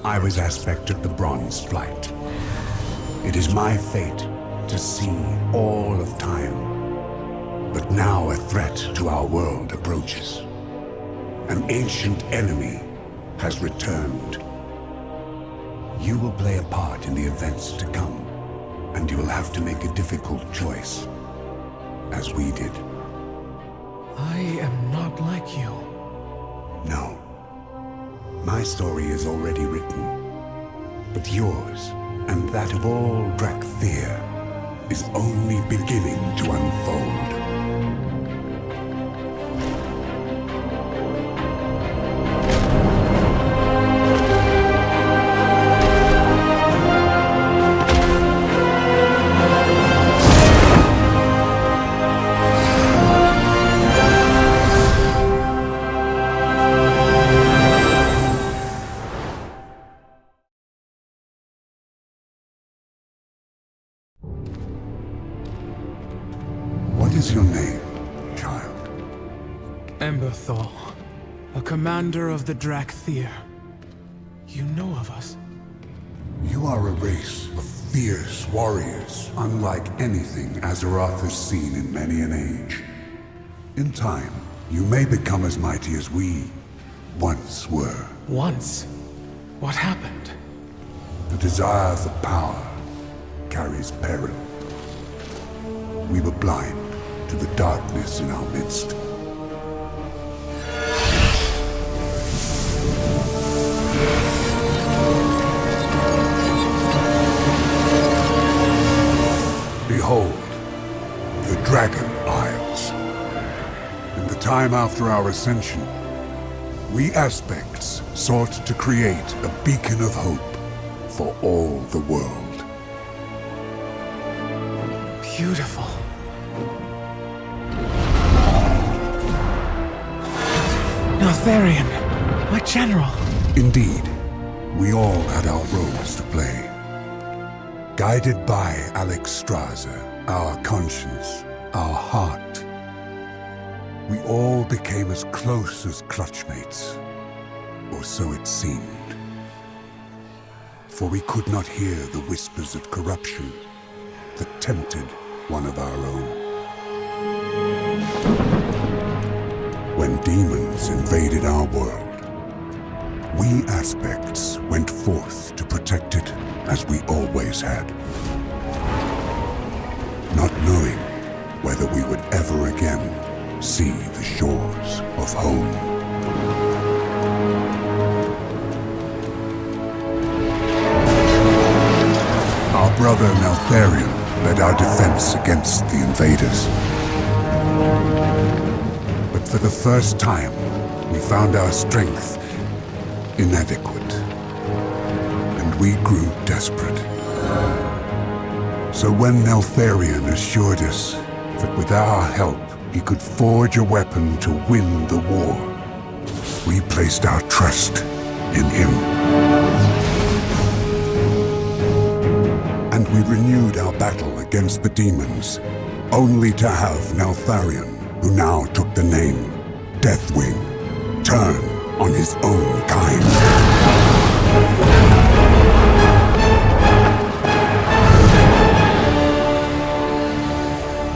I was aspect of the Bronze Flight. It is my fate to see all of time. But now a threat to our world approaches. An ancient enemy has returned. You will play a part in the events to come, and you will have to make a difficult choice, as we did.
I am not like you.
No. My story is already written, but yours, and that of all Drakthir, is only beginning to unfold. What is your name, child?
Emberthal, a commander of the Drakthir. You know of us?
You are a race of fierce warriors, unlike anything Azeroth has seen in many an age. In time, you may become as mighty as we once were.
Once? What happened?
The desire for power carries peril. We were blind to the darkness in our midst. Behold, the Dragon Isles. In the time after our ascension, we Aspects sought to create a beacon of hope for all the world.
Beautiful. Neltharion, my general.
Indeed, we all had our roles to play. Guided by Alexstrasza, our conscience, our heart, we all became as close as clutchmates, or so it seemed. For we could not hear the whispers of corruption that tempted one of our own. When demons invaded our world, we Aspects went forth to protect it as we always had. Not knowing whether we would ever again see the shores of home. Our brother Neltharion led our defense against the invaders. But for the first time, we found our strength inadequate, and we grew desperate. So when Neltharion assured us that with our help he could forge a weapon to win the war, we placed our trust in him. And we renewed our battle against the demons, only to have Neltharion, who now took the name Deathwing, turn on his own kind.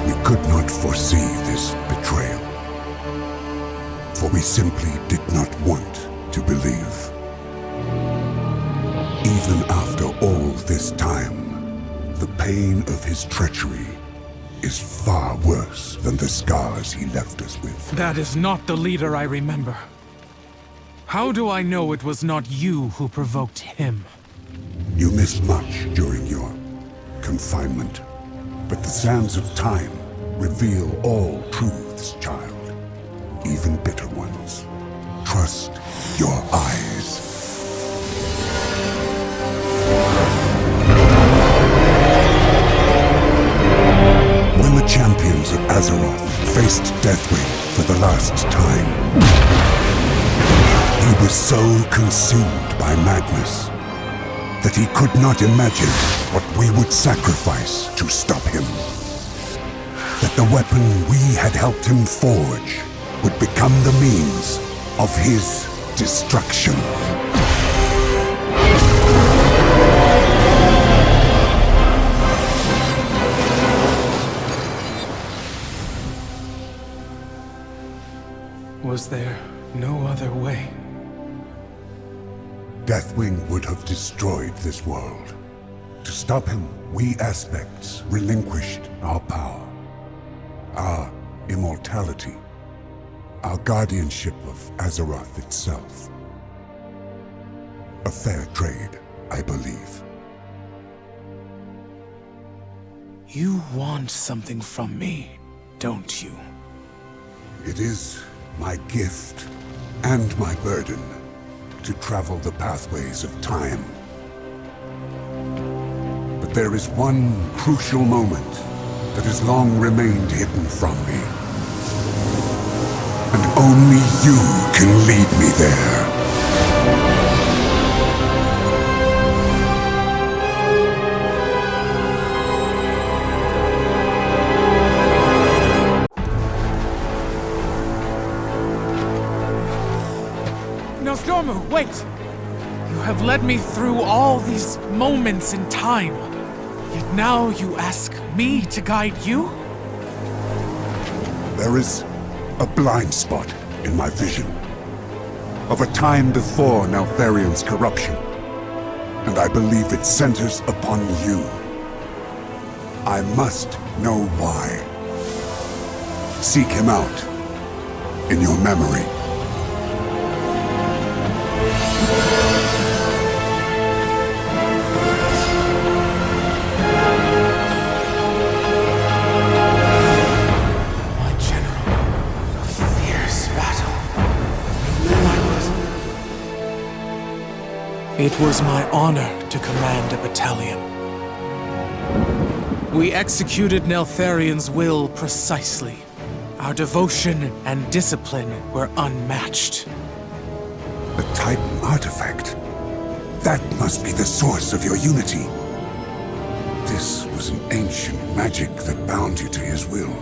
We could not foresee this betrayal, for we simply did not want to believe. Even after all this time, the pain of his treachery is far worse than the scars he left us with.
That is not the leader I remember. How do I know it was not you who provoked him?
You missed much during your confinement, but the sands of time reveal all truths, child, even bitter ones. Trust your eyes. When the champions of Azeroth faced Deathwing for the last time, he was so consumed by madness that he could not imagine what we would sacrifice to stop him. That the weapon we had helped him forge would become the means of his destruction.
Was there no other way.
Deathwing would have destroyed this world. To stop him, we aspects relinquished our power, our immortality, our guardianship of Azeroth itself. A fair trade, I believe.
You want something from me, don't you?
It is my gift and my burden to travel the pathways of time. But there is one crucial moment that has long remained hidden from me. And only you can lead me there.
Nostormu, wait! You have led me through all these moments in time. Yet now you ask me to guide you?
There is a blind spot in my vision of a time before Neltharion's corruption, and I believe it centers upon you. I must know why. Seek him out in your memory.
It was my honor to command a battalion. We executed Neltharion's will precisely. Our devotion and discipline were unmatched.
The Titan artifact. That must be the source of your unity. This was an ancient magic that bound you to his will.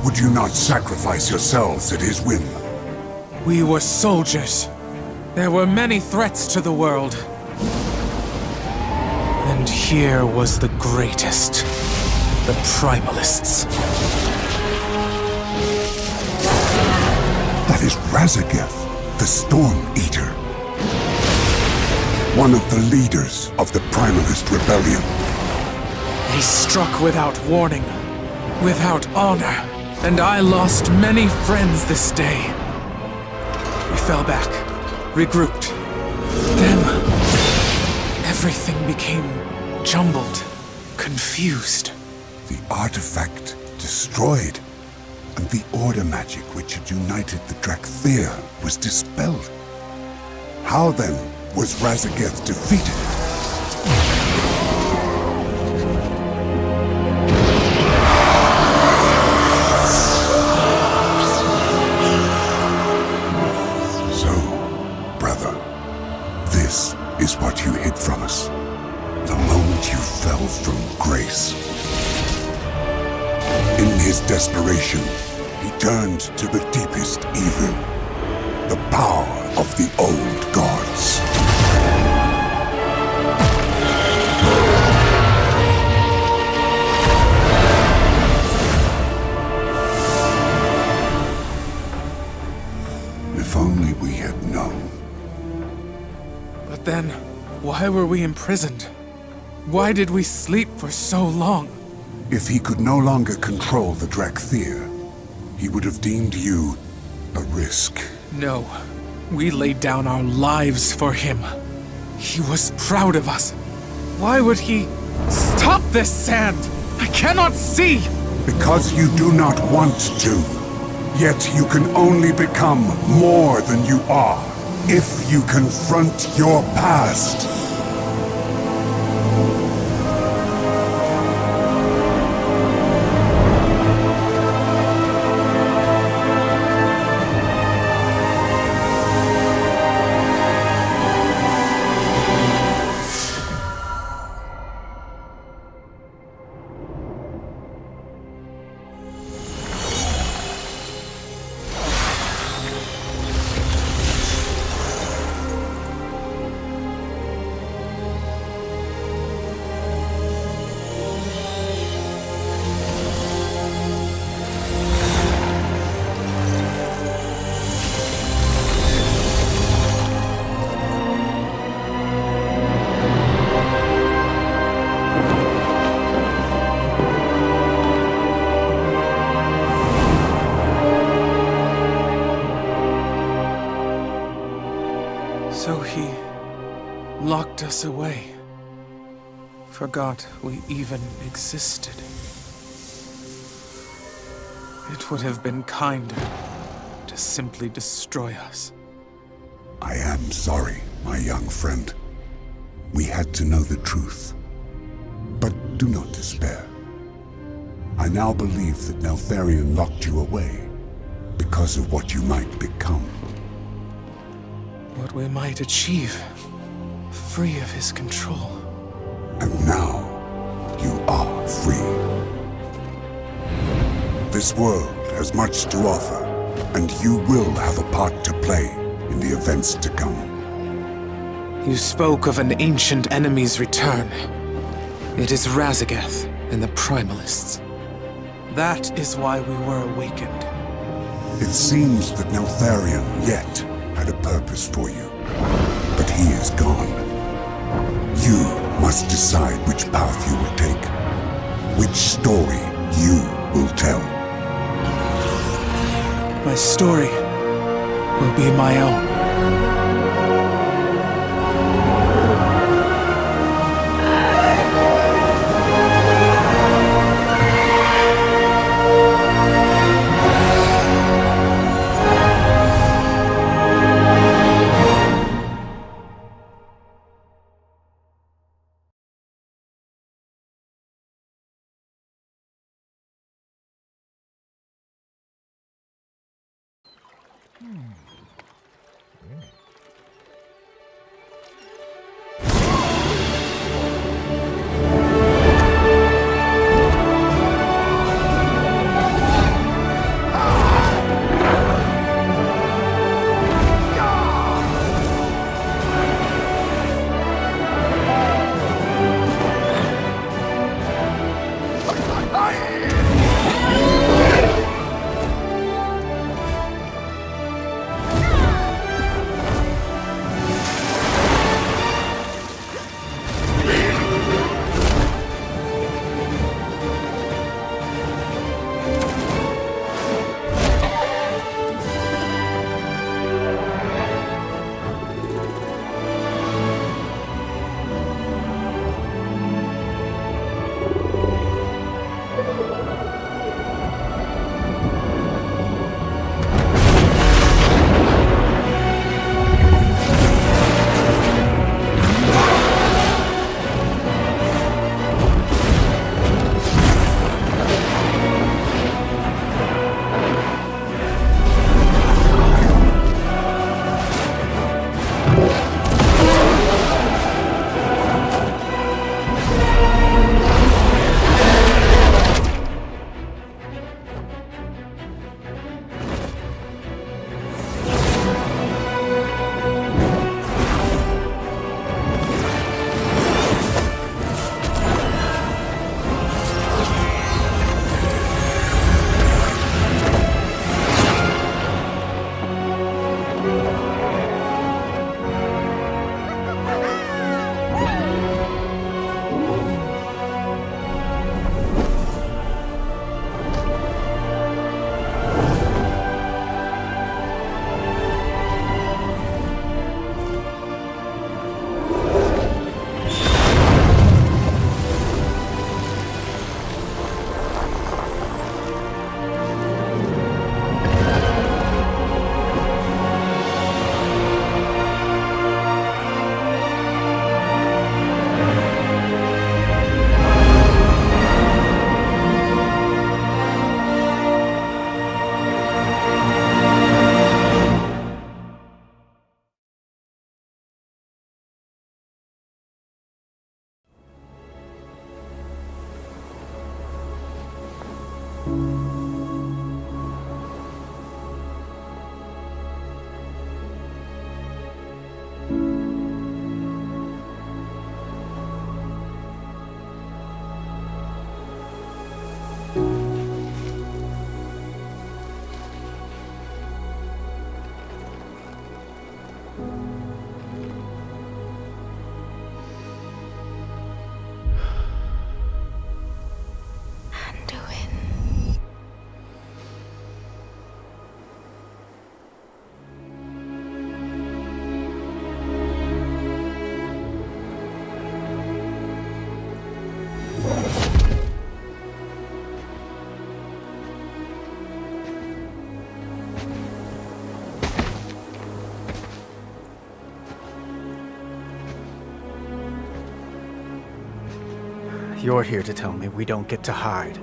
Would you not sacrifice yourselves at his whim?
We were soldiers. There were many threats to the world. And here was the greatest. The Primalists.
That is Razageth, the Storm Eater. One of the leaders of the Primalist Rebellion.
He struck without warning, without honor, and I lost many friends this day. We fell back. Regrouped. Then, everything became jumbled, confused.
The artifact destroyed, and the order magic which had united the Drakthir was dispelled. How then was Razageth defeated? Is what you hid from us. The moment you fell from grace. In his desperation, he turned to the deepest evil. The power of the old gods. If only we had known.
But then, why were we imprisoned? Why did we sleep for so long?
If he could no longer control the Drakthir, he would have deemed you a risk.
No. We laid down our lives for him. He was proud of us. Why would he stop this sand? I cannot see!
Because you do not want to. Yet you can only become more than you are. If you confront your past.
So he locked us away. Forgot we even existed. It would have been kinder to simply destroy us.
I am sorry, my young friend. We had to know the truth. But do not despair. I now believe that Neltharion locked you away because of what you might become.
What we might achieve, free of his control.
And now, you are free. This world has much to offer, and you will have a part to play in the events to come.
You spoke of an ancient enemy's return. It is Razageth and the Primalists. That is why we were awakened.
It seems that Neltharion yet had a purpose for you, but he is gone. You must decide which path you will take, which story you will tell.
My story will be my own.
You're here to tell me we don't get to hide.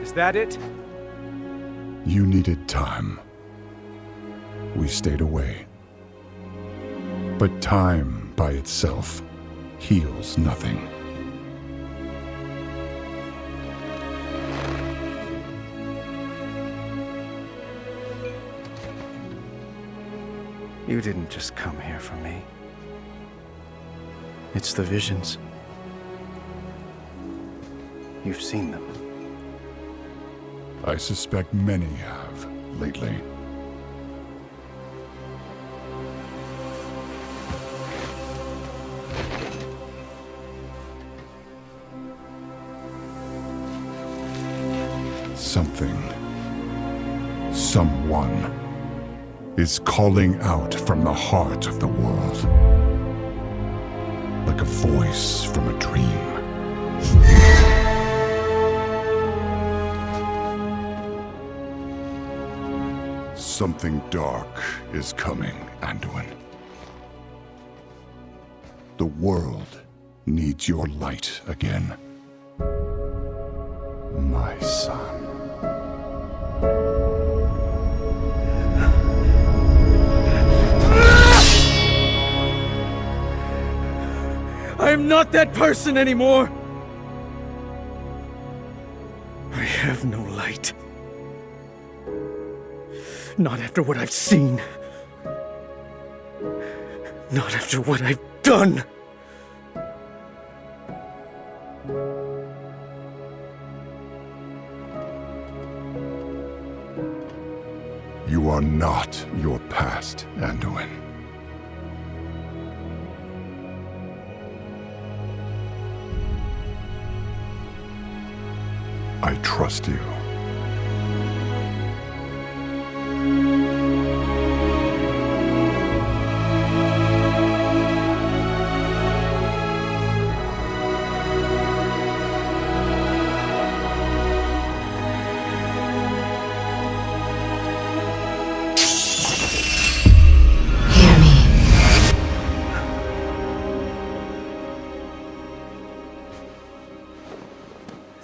Is that it?
You needed time. We stayed away. But time by itself heals nothing.
You didn't just come here for me. It's the visions. You've seen them.
I suspect many have lately. Something, someone, is calling out from the heart of the world. Like a voice from a dream. Something dark is coming, Anduin. The world needs your light again. My son.
I'm not that person anymore! I have no light. Not after what I've seen. Not after what I've done!
You are not your past, Anduin. I trust you.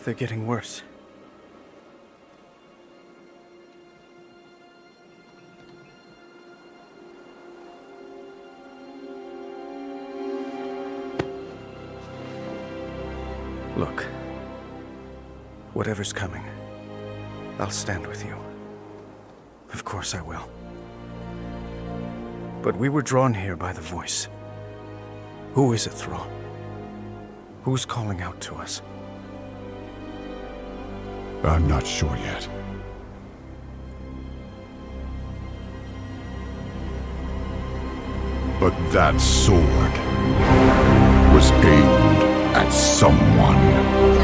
They're getting worse. Look, whatever's coming, I'll stand with you. Of course I will. But we were drawn here by the voice. Who is it, Thrall? Who's calling out to us?
I'm not sure yet. But that sword was aimed at someone.